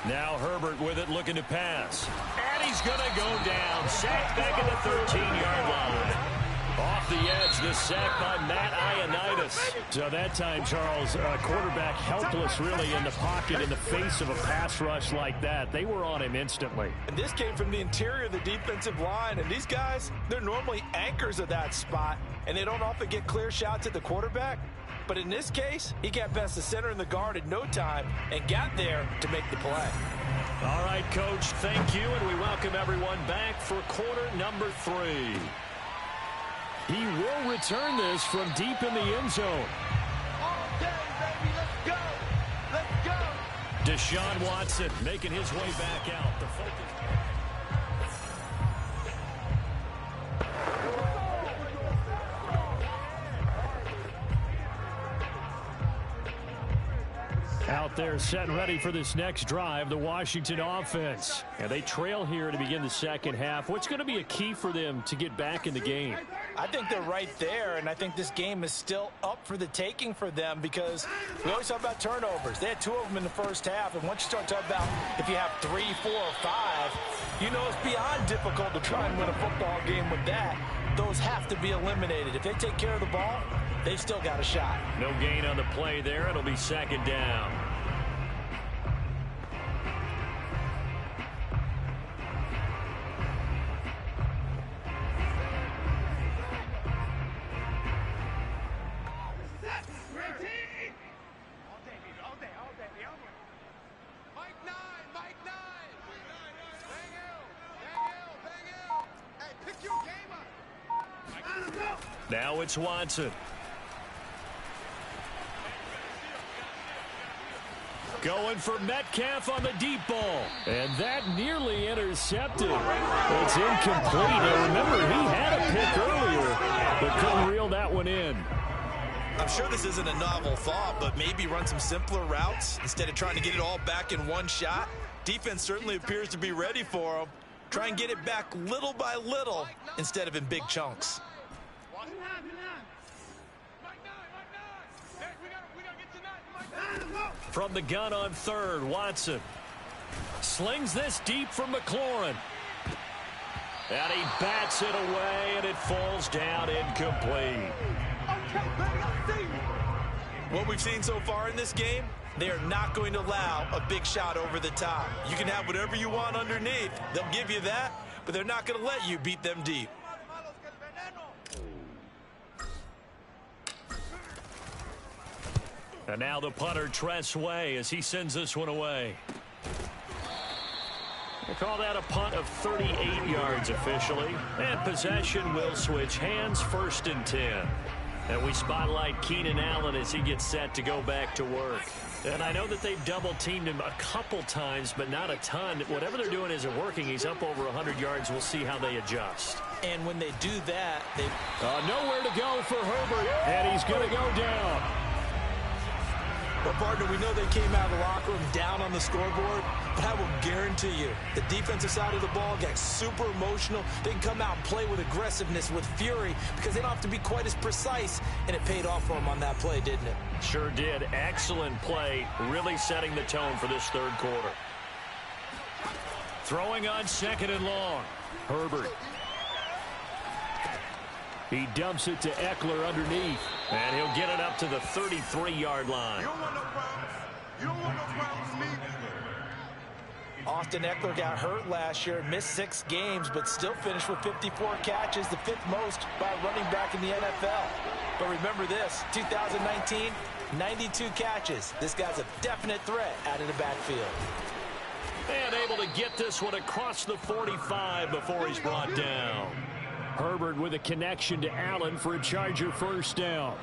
Speaker 2: Now Herbert with it, looking to pass. And he's going to go down. Sacked back at the 13-yard line. Off the edge, the sack by Matt Ioannidis. So that time, Charles, quarterback helpless really in the pocket in the face of a pass rush like that. They were on him instantly.
Speaker 3: And this came from the interior of the defensive line. And these guys, they're normally anchors of that spot. And they don't often get clear shots at the quarterback. But in this case, he got past the center and the guard in no time and got there to make the play.
Speaker 2: All right, Coach, thank you. And we welcome everyone back for quarter number 3. He will return this from deep in the end zone.
Speaker 3: All day, baby. Let's go. Let's go.
Speaker 2: Deshaun Watson making his way back out. The focus. Out there set and ready for this next drive, the Washington offense. And they trail here to begin the second half. What's going to be a key for them to get back in the game?
Speaker 3: I think they're right there, and I think this game is still up for the taking for them because we always talk about turnovers. They had 2 of them in the first half, and once you start talking about if you have 3, 4, or 5, you know it's beyond difficult to try and win a football game with that. Those have to be eliminated. If they take care of the ball, they've still got a shot.
Speaker 2: No gain on the play there. It'll be 2nd down. Now it's Watson. Going for Metcalf on the deep ball. And that nearly intercepted. It's incomplete. Now remember, he had a pick earlier, but couldn't reel that one in.
Speaker 3: I'm sure this isn't a novel thought, but maybe run some simpler routes instead of trying to get it all back in one shot. Defense certainly appears to be ready for them. Try and get it back little by little instead of in big chunks.
Speaker 2: From the gun on 3rd, Watson slings this deep from McLaurin. And he bats it away, and it falls down incomplete.
Speaker 3: What we've seen so far in this game, they are not going to allow a big shot over the top. You can have whatever you want underneath. They'll give you that, but they're not going to let you beat them deep.
Speaker 2: And now the punter, Tress Way, as he sends this one away. They call that a punt of 38 yards officially. And possession will switch hands, 1st and 10. And we spotlight Keenan Allen as he gets set to go back to work. And I know that they've double-teamed him a couple times, but not a ton. Whatever they're doing isn't working. He's up over 100 yards. We'll see how they adjust.
Speaker 3: And when they do that, they...
Speaker 2: nowhere to go for Herbert, and he's going to go down.
Speaker 3: Well, partner, we know they came out of the locker room down on the scoreboard, but I will guarantee you the defensive side of the ball gets super emotional. They can come out and play with aggressiveness, with fury, because they don't have to be quite as precise, and it paid off for them on that play, didn't it?
Speaker 2: Sure did. Excellent play, really setting the tone for this third quarter. Throwing on 2nd and long. Herbert. He dumps it to Eckler underneath, and he'll get it up to the 33-yard line.
Speaker 4: You don't want no problems. You don't want no problems with me.
Speaker 3: Austin Eckler got hurt last year, missed 6 games, but still finished with 54 catches, the 5th most by a running back in the NFL. But remember this, 2019, 92 catches. This guy's a definite threat out of the backfield.
Speaker 2: And able to get this one across the 45 before he's brought down. Herbert with a connection to Allen for a Charger first down.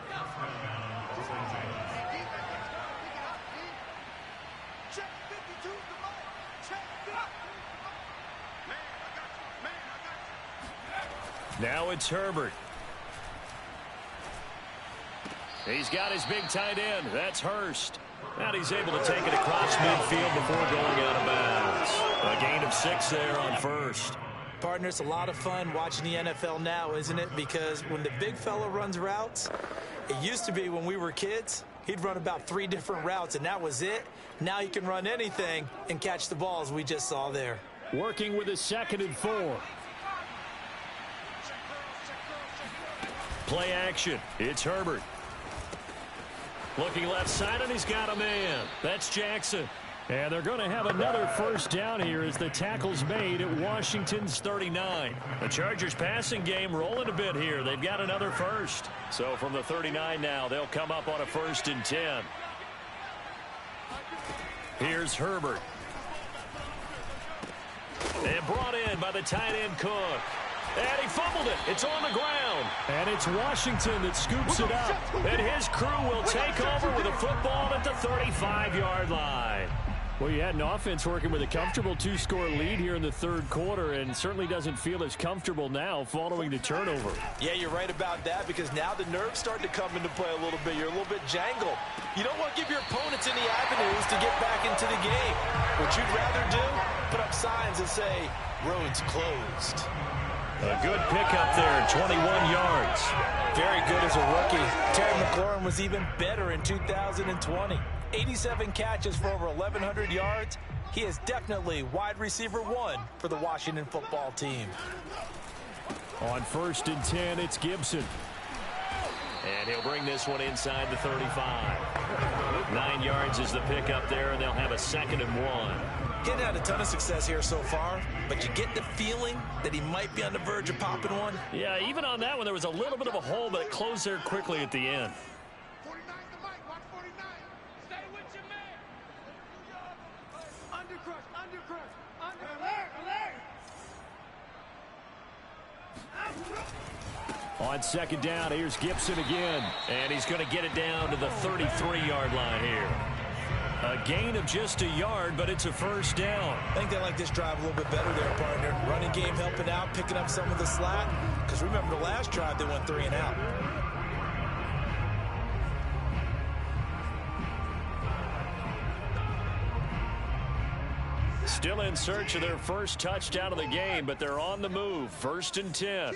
Speaker 2: Now it's Herbert. He's got his big tight end. That's Hurst. And he's able to take it across midfield before going out of bounds. A gain of 6 there on first.
Speaker 3: Partner, it's a lot of fun watching the NFL now, isn't it? Because when the big fella runs routes, it used to be when we were kids, he'd run about 3 different routes, and that was it. Now he can run anything and catch the balls we just saw there.
Speaker 2: Working with a 2nd and 4. Play action. It's Herbert. Looking left side, and he's got a man. That's Jackson. And they're going to have another first down here as the tackle's made at Washington's 39. The Chargers passing game rolling a bit here. They've got another first. So from the 39 now, they'll come up on a 1st and 10. Here's Herbert. And brought in by the tight end Cook. And he fumbled it. It's on the ground. And it's Washington that scoops it up. And his crew will take over with a football at the 35-yard line. Well, you had an offense working with a comfortable 2-score lead here in the third quarter, and certainly doesn't feel as comfortable now following the turnover.
Speaker 3: Yeah, you're right about that, because now the nerves start to come into play a little bit. You're a little bit jangled. You don't want to give your opponents any avenues to get back into the game. What you'd rather do, put up signs that say, roads closed.
Speaker 2: A good pickup there, 21 yards.
Speaker 3: Very good as a rookie. Terry McLaurin was even better in 2020. 87 catches for over 1,100 yards. He is definitely wide receiver 1 for the Washington football team.
Speaker 2: On 1st and 10, it's Gibson. And he'll bring this one inside the 35. 9 yards is the pickup there, and they'll have a 2nd and 1.
Speaker 3: Getting had a ton of success here so far, but you get the feeling that he might be on the verge of popping one.
Speaker 2: Yeah, even on that one, there was a little bit of a hole, but it closed there quickly at the end.
Speaker 4: 49 the mic, watch 49. Stay with your man. Undercrush, undercrush, alert, alert.
Speaker 2: On 2nd down, here's Gibson again. And he's going to get it down to the 33-yard line here. A gain of just a yard, but it's a first down.
Speaker 3: I think they like this drive a little bit better there, partner. Running game helping out, picking up some of the slack. Because remember the last drive, they went 3 and out.
Speaker 2: Still in search of their first touchdown of the game, but they're on the move. 1st and 10.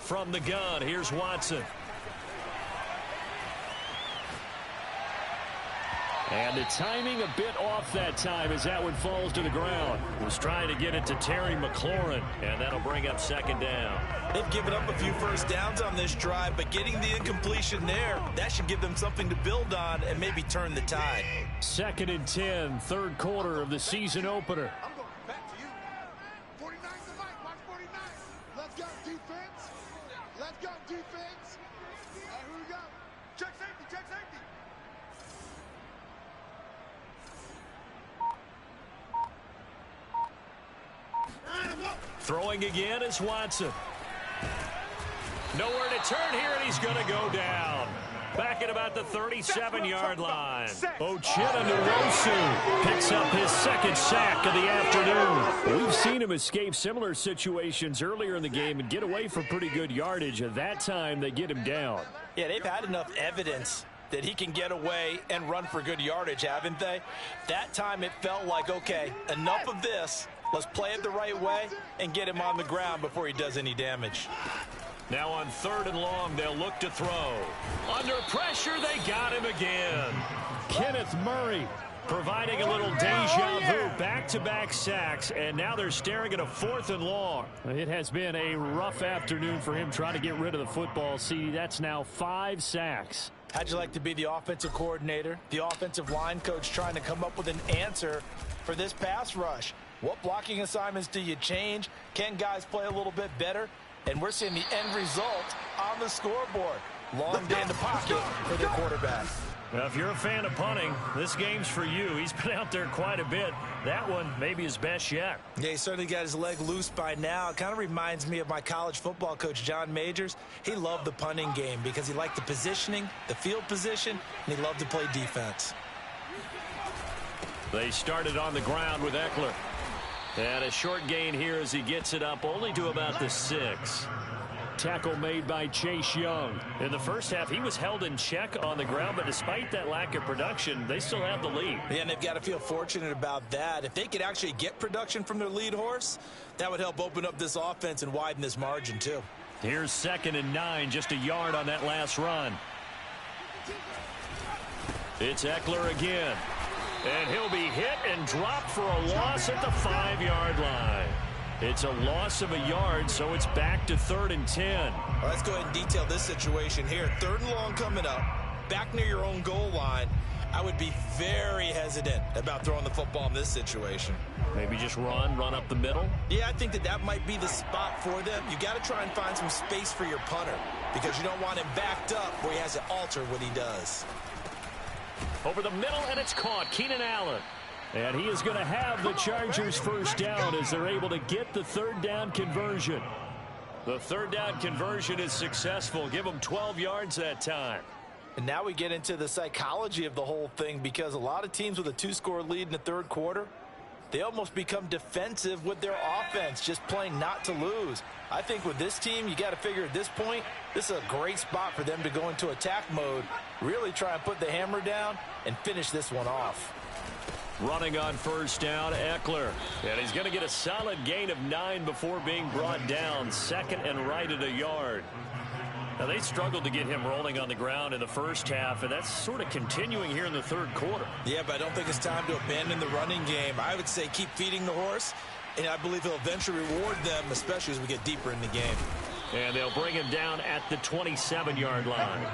Speaker 2: From the gun, here's Watson. And the timing a bit off that time as that one falls to the ground. Was trying to get it to Terry McLaurin, and that'll bring up 2nd down.
Speaker 3: They've given up a few first downs on this drive, but getting the incompletion there, that should give them something to build on and maybe turn the tide.
Speaker 2: 2nd and 10, third quarter of the season opener.
Speaker 4: I'm going back to you. 49 the mic, watch 49. Let's go, defense. Let's go, defense. All right, here we go. Check safety, check safety.
Speaker 2: Throwing again is Watson. Nowhere to turn here, and he's going to go down. Back at about the 37-yard line. Uchenna Nwosu picks up his 2nd sack of the afternoon. We've seen him escape similar situations earlier in the game and get away for pretty good yardage. At that time, they get him down.
Speaker 3: Yeah, they've had enough evidence that he can get away and run for good yardage, haven't they? That time it felt like, okay, enough of this. Let's play it the right way and get him on the ground before he does any damage.
Speaker 2: Now on 3rd and long, they'll look to throw. Under pressure, they got him again. Kenneth Murray providing a little deja vu, back-to-back sacks, and now they're staring at a 4th and long. It has been a rough afternoon for him trying to get rid of the football. See, that's now 5 sacks.
Speaker 3: How'd you like to be the offensive coordinator, the offensive line coach trying to come up with an answer for this pass rush? What blocking assignments do you change? Can guys play a little bit better? And we're seeing the end result on the scoreboard. Long day in the pocket for the quarterback.
Speaker 2: Now, if you're a fan of punting, this game's for you. He's been out there quite a bit. That one maybe his best yet.
Speaker 3: Yeah, he certainly got his leg loose by now. It kind of reminds me of my college football coach, John Majors. He loved the punting game because he liked the positioning, the field position, and he loved to play defense.
Speaker 2: They started on the ground with Eckler. And a short gain here as he gets it up only to about the 6. Tackle made by Chase Young. In the first half, he was held in check on the ground, but despite that lack of production, they still have the lead.
Speaker 3: Yeah, and they've got to feel fortunate about that. If they could actually get production from their lead horse, that would help open up this offense and widen this margin, too.
Speaker 2: Here's 2nd and 9, just a yard on that last run. It's Eckler again. And he'll be hit and dropped for a loss at the 5-yard line. It's a loss of a yard, so it's back to 3rd and 10.
Speaker 3: Well, let's go ahead and detail this situation here. 3rd and long coming up, back near your own goal line. I would be very hesitant about throwing the football in this situation.
Speaker 2: Maybe just run up the middle?
Speaker 3: Yeah, I think that might be the spot for them. You got to try and find some space for your punter because you don't want him backed up where he has to alter what he does.
Speaker 2: Over the middle, and it's caught. Keenan Allen. And he is going to have the Chargers first down as they're able to get the 3rd down conversion. The 3rd down conversion is successful. Give them 12 yards that time.
Speaker 3: And now we get into the psychology of the whole thing because a lot of teams with a 2-score lead in the 3rd quarter, they almost become defensive with their offense, just playing not to lose. I think with this team, you got to figure at this point, this is a great spot for them to go into attack mode, really try and put the hammer down and finish this one off.
Speaker 2: Running on 1st down, Eckler. And he's going to get a solid gain of 9 before being brought down. 2nd and right at a yard. Now, they struggled to get him rolling on the ground in the first half, and that's sort of continuing here in the 3rd quarter.
Speaker 3: Yeah, but I don't think it's time to abandon the running game. I would say keep feeding the horse, and I believe he'll eventually reward them, especially as we get deeper in the game.
Speaker 2: And they'll bring him down at the 27-yard line.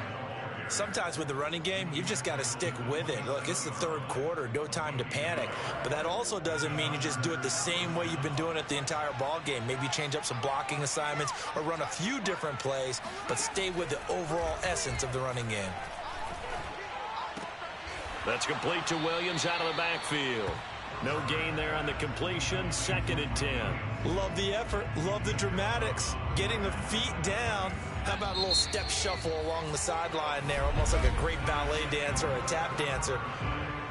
Speaker 3: Sometimes with the running game, you've just got to stick with it. Look, it's the 3rd quarter, no time to panic. But that also doesn't mean you just do it the same way you've been doing it the entire ball game. Maybe change up some blocking assignments or run a few different plays, but stay with the overall essence of the running game.
Speaker 2: That's complete to Williams out of the backfield. No gain there on the completion. 2nd and 10.
Speaker 3: Love the effort. Love the dramatics. Getting the feet down. How about a little step shuffle along the sideline there, almost like a great ballet dancer or a tap dancer.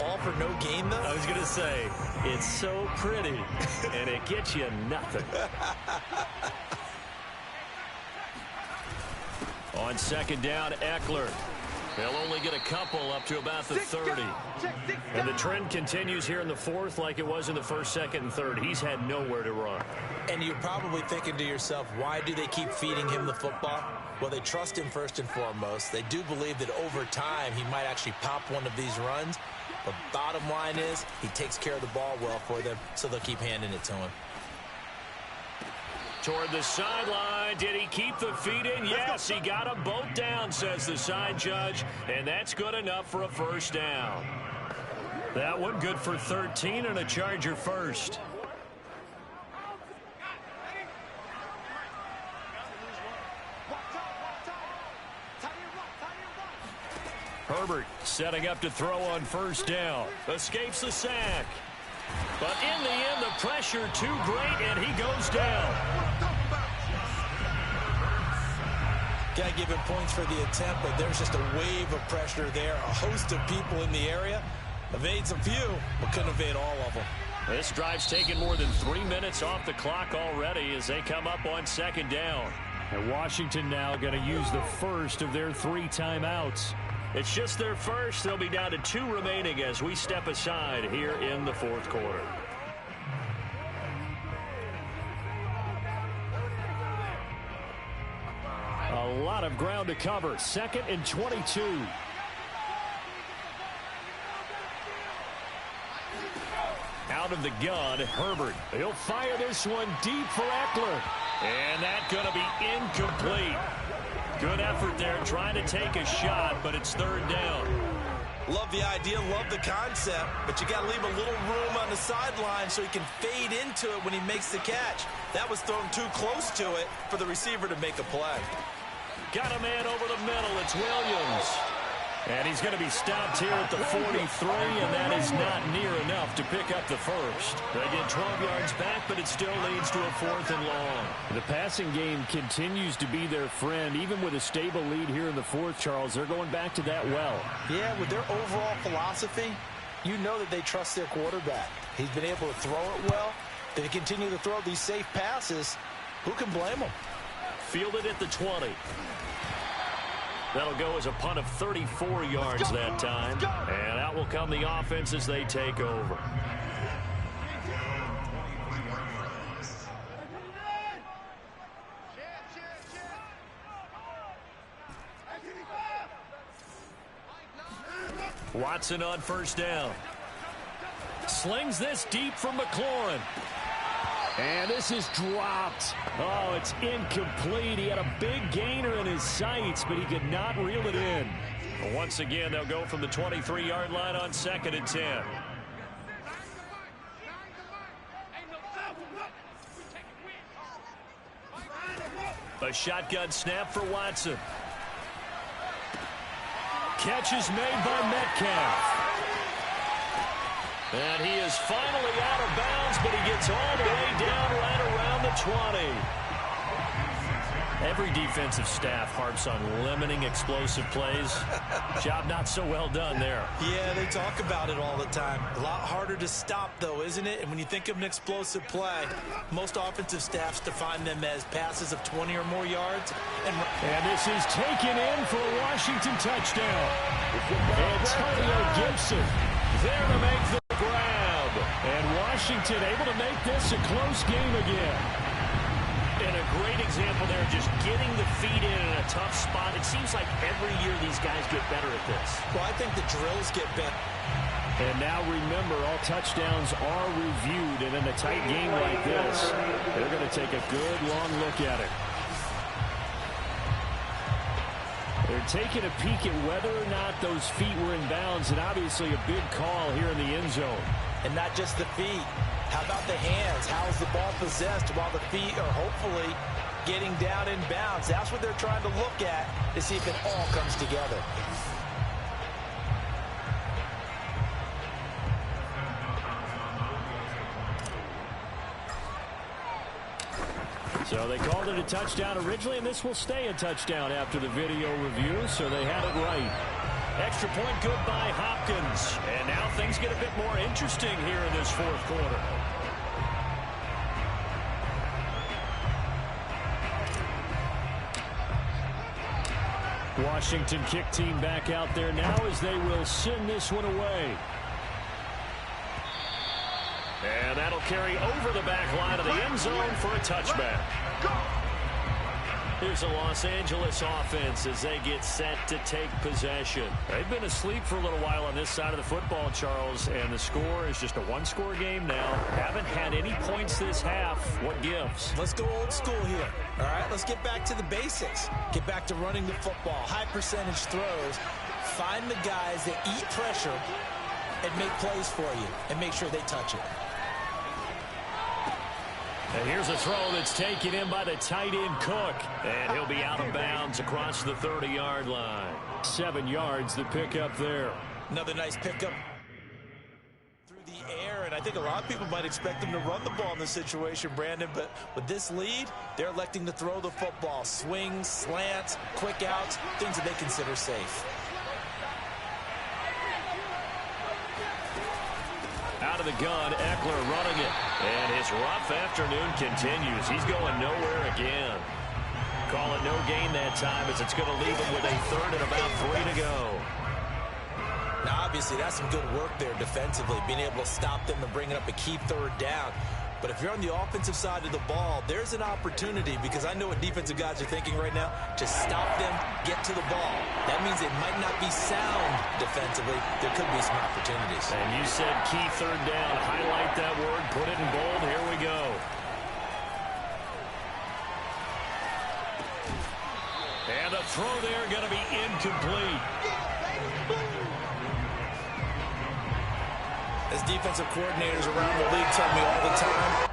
Speaker 3: All for no gain, though?
Speaker 2: I was going to say, it's so pretty, and it gets you nothing. On 2nd down, Eckler. They'll only get a couple up to about the 30. And the trend continues here in the 4th like it was in the 1st, 2nd, and 3rd. He's had nowhere to run.
Speaker 3: And you're probably thinking to yourself, why do they keep feeding him the football? Well, they trust him first and foremost. They do believe that over time he might actually pop one of these runs. But bottom line is he takes care of the ball well for them, so they'll keep handing it to him.
Speaker 2: Toward the sideline. Did he keep the feet in? Yes, he got them both down, says the side judge. And that's good enough for a first down. That one good for 13 and a Charger first. Herbert setting up to throw on 1st down. Escapes the sack. But in the end, the pressure too great, and he goes down.
Speaker 3: Got to give him points for the attempt, but there's just a wave of pressure there. A host of people in the area. Evades a few, but couldn't evade all of them.
Speaker 2: This drive's taken more than 3 minutes off the clock already as they come up on second down. And Washington now going to use the first of their 3 timeouts. It's just their first. They'll be down to 2 remaining as we step aside here in the fourth quarter. A lot of ground to cover. 2nd and 22. Out of the gun, Herbert. He'll fire this one deep for Eckler. And that's going to be incomplete. Good effort there trying to take a shot, but it's 3rd down.
Speaker 3: Love the idea, love the concept, but you got to leave a little room on the sideline so he can fade into it when he makes the catch. That was thrown too close to it for the receiver to make a play.
Speaker 2: Got a man over the middle. It's Williams. And he's going to be stopped here at the 43, and that is not near enough to pick up the first. They get 12 yards back, but it still leads to a 4th and long. The passing game continues to be their friend. Even with a stable lead here in the 4th, Charles, they're going back to that well.
Speaker 3: Yeah, with their overall philosophy, you know that they trust their quarterback. He's been able to throw it well. They continue to throw these safe passes. Who can blame them?
Speaker 2: Fielded at the 20. That'll go as a punt of 34 yards that time. And out will come the offense as they take over. Watson on first down. Slings this deep from McLaurin. And this is dropped. Oh, it's incomplete. He had a big gainer in his sights, but he could not reel it in. Once again, they'll go from the 23-yard line on 2nd and 10. A shotgun snap for Watson. Catch is made by Metcalf. And he is finally out of bounds, but he gets all the way down right around the 20. Every defensive staff harps on limiting explosive plays. Job not so well done there.
Speaker 3: Yeah, they talk about it all the time. A lot harder to stop, though, isn't it? And when you think of an explosive play, most offensive staffs define them as passes of 20 or more yards.
Speaker 2: And this is taken in for a Washington touchdown. Antonio Gibson there to make the grab. And Washington able to make this a close game again. And a great example there, just getting the feet in a tough spot. It seems like every year these guys get better at this.
Speaker 3: Well, I think the drills get better.
Speaker 2: And now remember, all touchdowns are reviewed. And in a tight game like this, they're going to take a good long look at it. They're taking a peek at whether or not those feet were in bounds, and obviously a big call here in the end zone.
Speaker 3: And not just the feet. How about the hands? How's the ball possessed while the feet are hopefully getting down in bounds? That's what they're trying to look at to see if it all comes together.
Speaker 2: So they called it a touchdown originally, and this will stay a touchdown after the video review, so they had it right. Extra point good by Hopkins. And now things get a bit more interesting here in this 4th quarter. Washington kick team back out there now as they will send this one away. And that'll carry over the back line of the end zone for a touchback. Here's a Los Angeles offense as they get set to take possession. They've been asleep for a little while on this side of the football, Charles, and the score is just a one-score game now. Haven't had any points this half. What gives?
Speaker 3: Let's go old school here. All right, let's get back to the basics. Get back to running the football, high percentage throws. Find the guys that eat pressure and make plays for you and make sure they touch it.
Speaker 2: And here's a throw that's taken in by the tight end Cook. And he'll be out of bounds across the 30-yard line. 7 yards the pickup there.
Speaker 3: Another nice pickup through the air. And I think a lot of people might expect them to run the ball in this situation, Brandon. But with this lead, they're electing to throw the football. Swings, slants, quick outs, things that they consider safe.
Speaker 2: Out of of the gun. Eckler running it. And his rough afternoon continues. He's going nowhere again. Call it no gain that time as it's going to leave him with a third and about 3 to go.
Speaker 3: Now, obviously, that's some good work there defensively, being able to stop them and bringing up a key third down. But if you're on the offensive side of the ball, there's an opportunity, because I know what defensive guys are thinking right now, to stop them, get to the ball. That means it might not be sound defensively. There could be some opportunities.
Speaker 2: And you said key third down. Highlight that word. Put it in bold. Here we go. And the throw there going to be incomplete.
Speaker 3: As defensive coordinators around the league tell me all the time,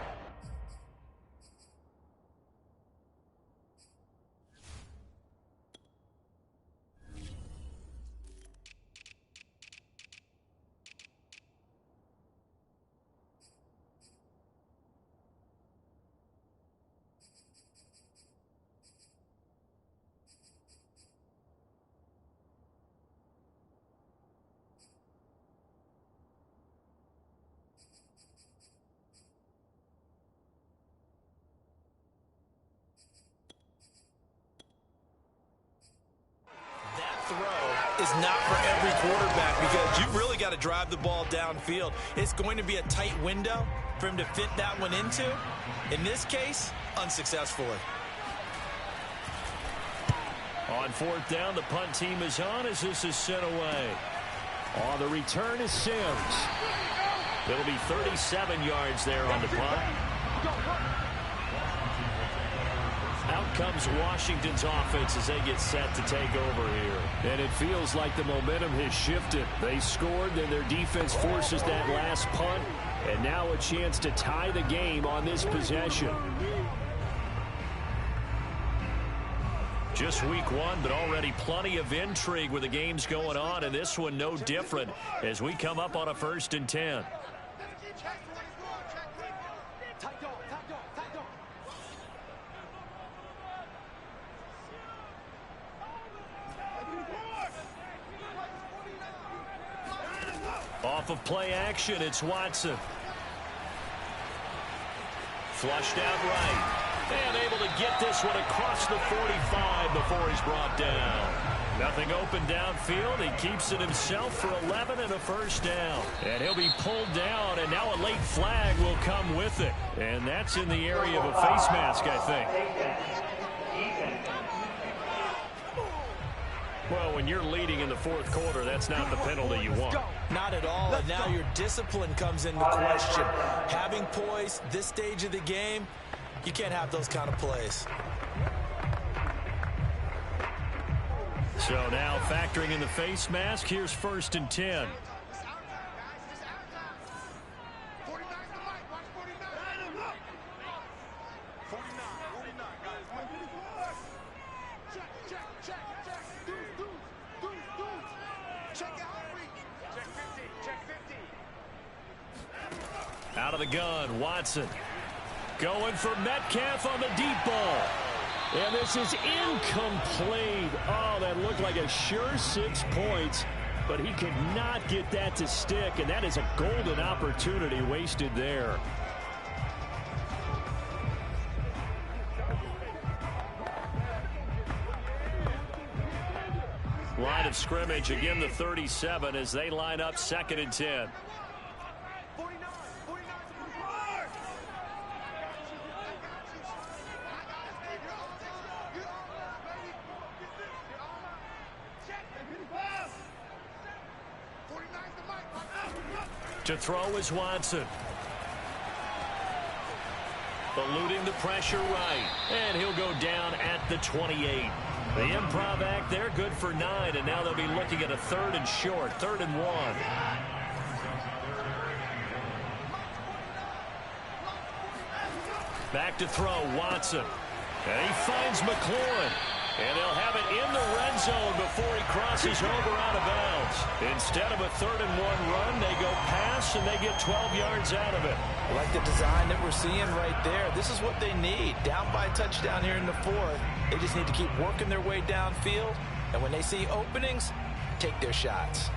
Speaker 3: is not for every quarterback, because you really got to drive the ball downfield. It's going to be a tight window for him to fit that one into. In this case, unsuccessfully.
Speaker 2: On fourth down, the punt team is on as this is sent away. On the return is Sims. It'll be 37 yards there on the punt. Out comes Washington's offense as they get set to take over here. And it feels like the momentum has shifted. They scored, then their defense forces that last punt. And now a chance to tie the game on this possession. Just week one, but already plenty of intrigue with the games going on. And this one no different as we come up on a 1st and 10. Off of play action, it's Watson. Flushed out right. And able to get this one across the 45 before he's brought down. Nothing open downfield. He keeps it himself for 11 and a 1st down. And he'll be pulled down, and now a late flag will come with it. And that's in the area of a face mask, I think. Well, when you're leading in the 4th quarter, that's not the penalty you want.
Speaker 3: Not at all, and now your discipline comes into question. Having poise this stage of the game, you can't have those kind of plays.
Speaker 2: So now factoring in the face mask, here's 1st and 10. Out of the gun, Watson. Going for Metcalf on the deep ball. And this is incomplete. Oh, that looked like a sure 6 points, but he could not get that to stick, and that is a golden opportunity wasted there. Line of scrimmage, again the 37 as they line up 2nd and 10. To throw is Watson. Eluding the pressure right. And he'll go down at the 28. The improv act there, good for 9. And now they'll be looking at a 3rd and short. 3rd and 1. Back to throw, Watson. And he finds McLaurin. And they'll have it in the red zone before he crosses over out of bounds. Instead of a 3rd and 1 run, they go pass, and they get 12 yards out of it.
Speaker 3: I like the design that we're seeing right there. This is what they need. Down by a touchdown here in the 4th. They just need to keep working their way downfield. And when they see openings, take their shots.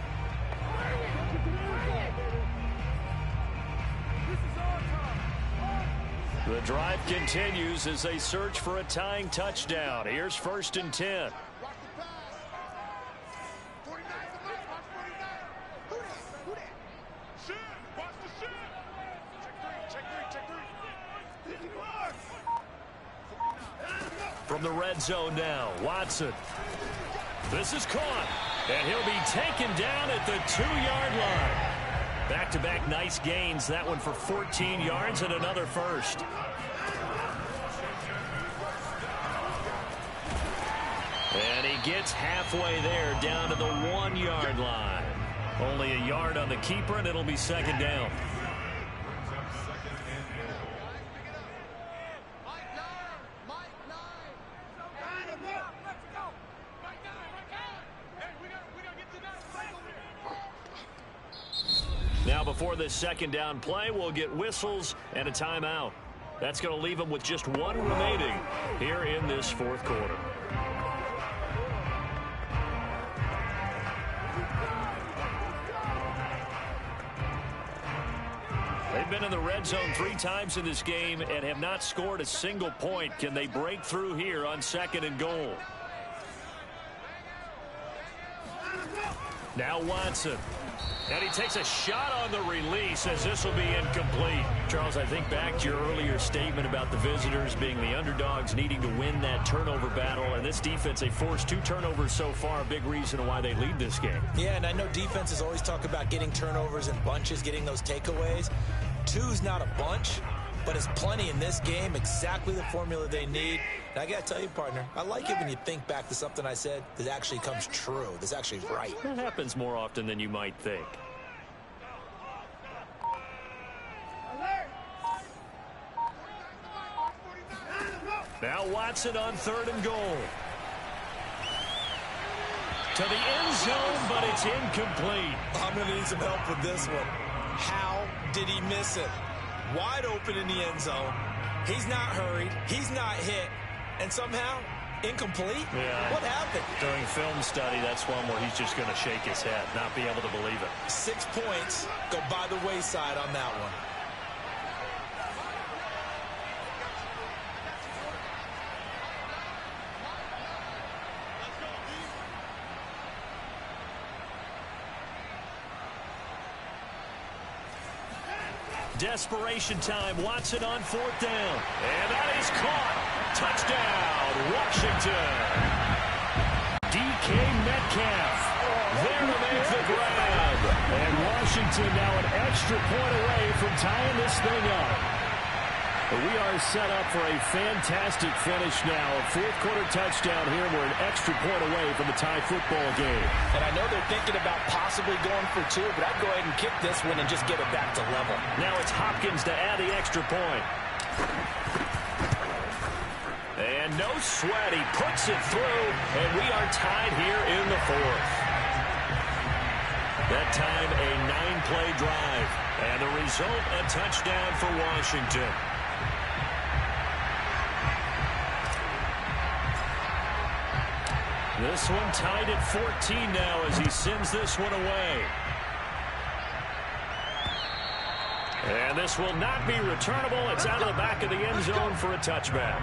Speaker 2: The drive continues as they search for a tying touchdown. Here's 1st and 10.
Speaker 4: Watch the pass. 49 the mic. Watch 49. Who that? Shit. Watch the shit. Check three.
Speaker 2: From the red zone now, Watson. This is caught, and he'll be taken down at the 2-yard line. Back-to-back nice gains, that one for 14 yards and another first. And he gets halfway there, down to the 1-yard line. Only a yard on the keeper, and it'll be 2nd down. Now before this 2nd down play, we'll get whistles and a timeout. That's going to leave them with just 1 remaining here in this 4th quarter. They've been in the red zone 3 times in this game and have not scored a single point. Can they break through here on 2nd and goal? Now Watson. And he takes a shot on the release as this will be incomplete. Charles, I think back to your earlier statement about the visitors being the underdogs needing to win that turnover battle. And this defense, they forced 2 turnovers so far, a big reason why they lead this game.
Speaker 3: Yeah, and I know defenses always talk about getting turnovers in bunches, getting those takeaways. 2's not a bunch, but it's plenty in this game, exactly the formula they need. And I got to tell you, partner, I like it when you think back to something I said that actually comes true, that's actually right.
Speaker 2: That happens more often than you might think. Now Watson on 3rd and goal. To the end zone, but it's incomplete.
Speaker 3: I'm going to need some help with this one. How did he miss it? Wide open in the end zone. He's not hurried. He's not hit. And somehow, incomplete?
Speaker 2: Yeah.
Speaker 3: What happened?
Speaker 2: During film study, that's one where he's just going to shake his head, not be able to believe it.
Speaker 3: 6 points go by the wayside on that one.
Speaker 2: Desperation time. Watson on 4th down. And that is caught. Touchdown, Washington. DK Metcalf there to make the grab. And Washington now an extra point away from tying this thing up. But we are set up for a fantastic finish now. A 4th quarter touchdown here. We're an extra point away from a tie football game.
Speaker 3: And I know they're thinking about possibly going for 2, but I'd go ahead and kick this one and just get it back to level.
Speaker 2: Now it's Hopkins to add the extra point. And no sweat. He puts it through, and we are tied here in the 4th. That time a 9-play drive. And the result, a touchdown for Washington. This one tied at 14 now as he sends this one away. And this will not be returnable. It's out of the back of the end zone for a touchback.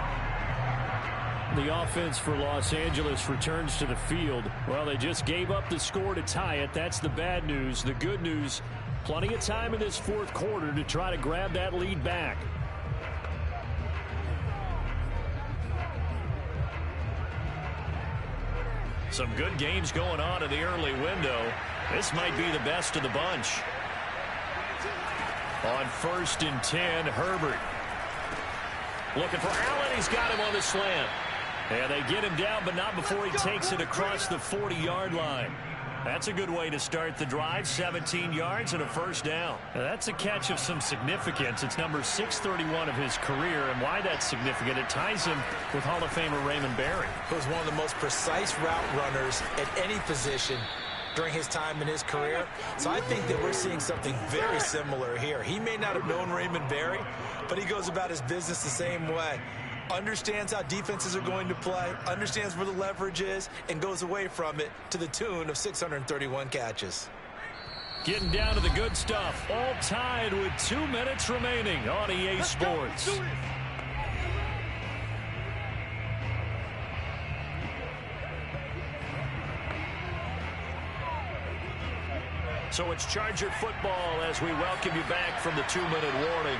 Speaker 2: The offense for Los Angeles returns to the field. Well, they just gave up the score to tie it. That's the bad news. The good news, plenty of time in this 4th quarter to try to grab that lead back. Some good games going on in the early window. This might be the best of the bunch. On 1st and 10, Herbert. Looking for Allen. He's got him on the slant. And they get him down, but not before he takes it across the 40-yard line. That's a good way to start the drive. 17 yards and a 1st down. Now that's a catch of some significance. It's number 631 of his career, and why that's significant, it ties him with Hall of Famer Raymond Berry.
Speaker 3: He was one of the most precise route runners at any position during his time in his career. So I think that we're seeing something very similar here. He may not have known Raymond Berry, but he goes about his business the same way. Understands how defenses are going to play, understands where the leverage is, and goes away from it to the tune of 631 catches.
Speaker 2: Getting down to the good stuff. All tied with 2 minutes remaining on EA Sports. So it's Charger football as we welcome you back from the 2-minute warning.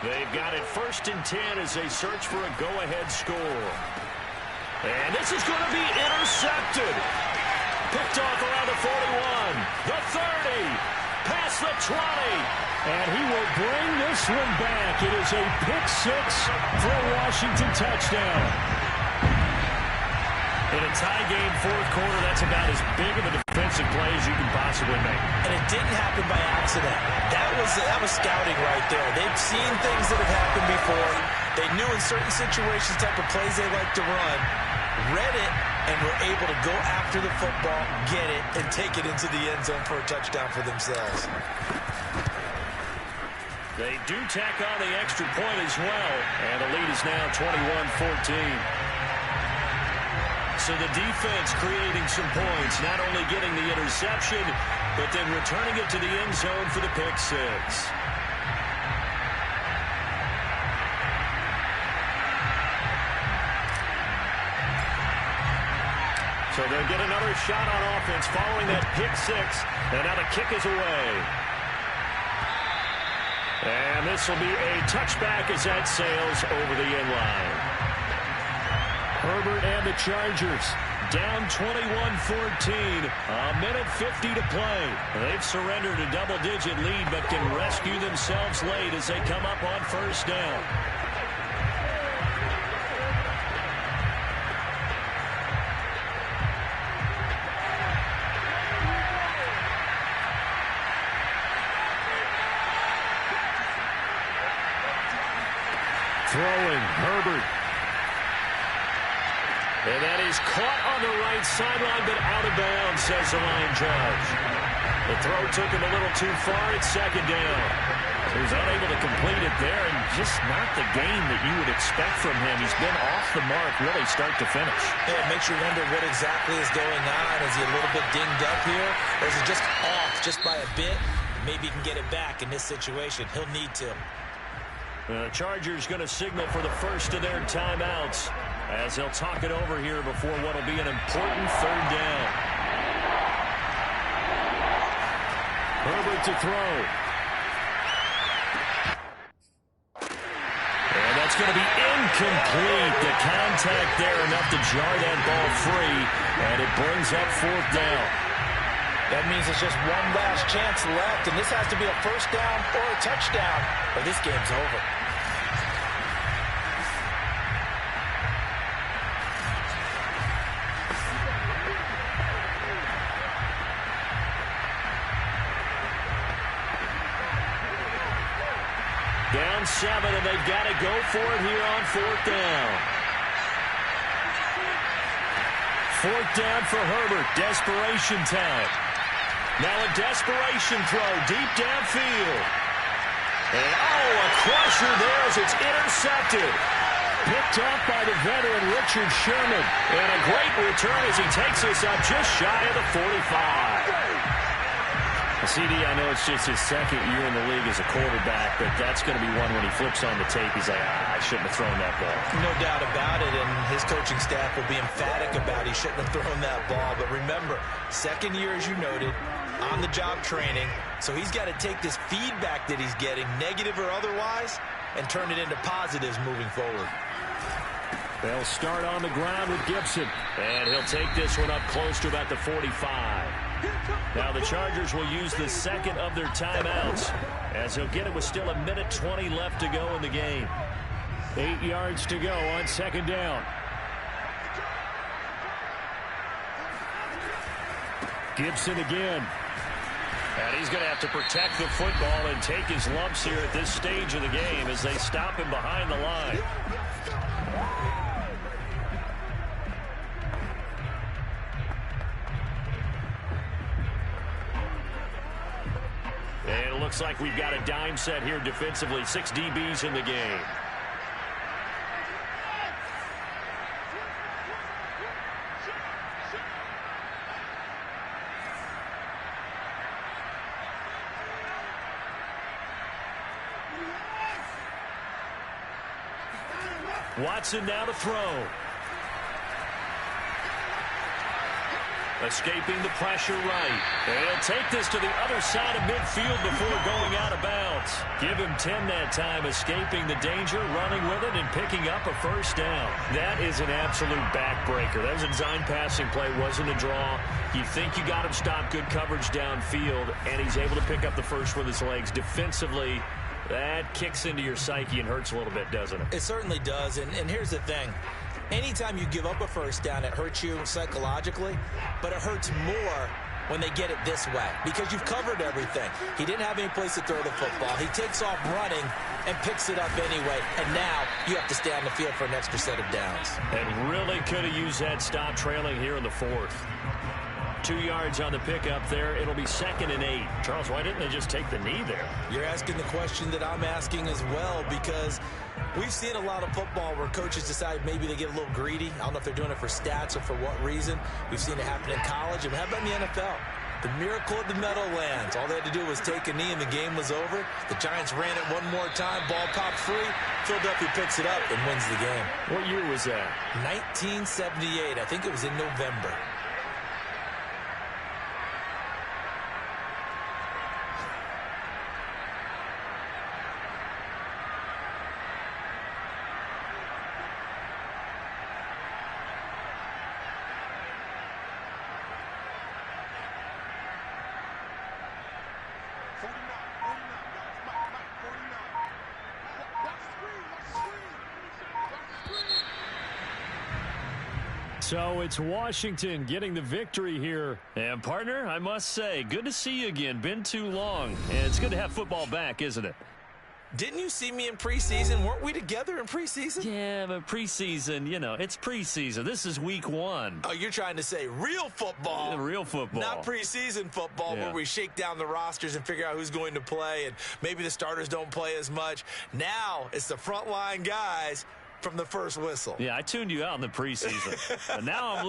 Speaker 2: They've got it 1st and 10 as they search for a go-ahead score. And this is going to be intercepted. Picked off around the 41, the 30, past the 20.
Speaker 5: And he will bring this one back. It is a pick 6 for a Washington touchdown.
Speaker 2: In a tie game, 4th quarter, that's about as big of a defensive play as you can possibly make.
Speaker 3: And it didn't happen by accident. That was scouting right there. They've seen things that have happened before. They knew in certain situations type of plays they like to run, read it, and were able to go after the football, get it, and take it into the end zone for a touchdown for themselves.
Speaker 2: They do tack on the extra point as well, and the lead is now 21-14. So the defense creating some points, not only getting the interception, but then returning it to the end zone for the pick 6. So they'll get another shot on offense following that pick 6, and now the kick is away. And this will be a touchback as that sails over the end line.
Speaker 5: Herbert and the Chargers
Speaker 2: down 21-14, a minute 50 to play. They've surrendered a double-digit lead, but can rescue themselves late as they come up on 1st down.
Speaker 5: throwing. Herbert.
Speaker 2: And that is caught on the right sideline, but out of bounds, says the line judge. The throw took him a little too far at 2nd down. So he's unable to complete it there, and just not the game that you would expect from him. He's been off the mark really start to finish.
Speaker 3: Yeah, it makes you wonder what exactly is going on. Is he a little bit dinged up here, or is it just off just by a bit? Maybe he can get it back in this situation. He'll need to.
Speaker 2: The Chargers going to signal for the first of their timeouts as they'll talk it over here before what will be an important 3rd down.
Speaker 5: Herbert to throw.
Speaker 2: And that's going to be incomplete. The contact there enough to jar that ball free, and it brings up 4th down.
Speaker 3: That means it's just one last chance left, and this has to be a 1st down or a touchdown, or this game's over.
Speaker 2: Down 7, and they've got to go for it here on 4th down. 4th down for Herbert. Desperation time. Now a desperation throw deep downfield. And, a crusher there as it's intercepted.
Speaker 5: Picked off by the veteran Richard Sherman.
Speaker 2: And a great return as he takes us up just shy of the 45. CD, I know it's just his 2nd year in the league as a quarterback, but that's going to be one when he flips on the tape. He's like, I shouldn't have thrown that ball.
Speaker 3: No doubt about it, and his coaching staff will be emphatic about he shouldn't have thrown that ball. But remember, 2nd year, as you noted, on-the-job training, so he's got to take this feedback that he's getting, negative or otherwise, and turn it into positives moving forward.
Speaker 5: They'll start on the ground with Gibson.
Speaker 2: And he'll take this one up close to about the 45. Now the Chargers will use the 2nd of their timeouts as he'll get it with still a minute 20 left to go in the game.
Speaker 5: 8 yards to go on 2nd down. Gibson again.
Speaker 2: And he's going to have to protect the football and take his lumps here at this stage of the game as they stop him behind the line. And it looks like we've got a dime set here defensively. 6 DBs in the game. Watson now to throw. Escaping the pressure right. They'll take this to the other side of midfield before going out of bounds. Give him 10 that time, escaping the danger, running with it, and picking up a first down. That is an absolute backbreaker. That was a design passing play, wasn't a draw. You think you got him stopped, good coverage downfield, and he's able to pick up the first with his legs. Defensively, that kicks into your psyche and hurts a little bit, doesn't it?
Speaker 3: It certainly does, and here's the thing. Anytime you give up a first down, it hurts you psychologically, but it hurts more when they get it this way because you've covered everything. He didn't have any place to throw the football. He takes off running and picks it up anyway, and now you have to stay on the field for an extra set of downs.
Speaker 2: And really could have used that stop trailing here in the fourth. 2 yards on the pickup there. It'll be 2nd and 8. Charles, why didn't they just take the knee there?
Speaker 3: You're asking the question that I'm asking as well because we've seen a lot of football where coaches decide maybe they get a little greedy. I don't know if they're doing it for stats or for what reason. We've seen it happen in college. And how about in the NFL? The miracle of the Meadowlands. All they had to do was take a knee and the game was over. The Giants ran it one more time. Ball popped free. Philadelphia picks it up and wins the game.
Speaker 2: What year was that?
Speaker 3: 1978. I think it was in November.
Speaker 5: So it's Washington getting the victory here.
Speaker 2: And, partner, I must say, good to see you again. Been too long. And it's good to have football back, isn't it?
Speaker 3: Didn't you see me in preseason? Weren't we together in preseason?
Speaker 2: Yeah, but preseason, you know, it's preseason. This is week 1.
Speaker 3: Oh, you're trying to say real football.
Speaker 2: Real football.
Speaker 3: Not preseason football where we shake down the rosters and figure out who's going to play and maybe the starters don't play as much. Now it's the frontline guys from the first whistle.
Speaker 2: Yeah, I tuned you out in the preseason. But now I'm listening.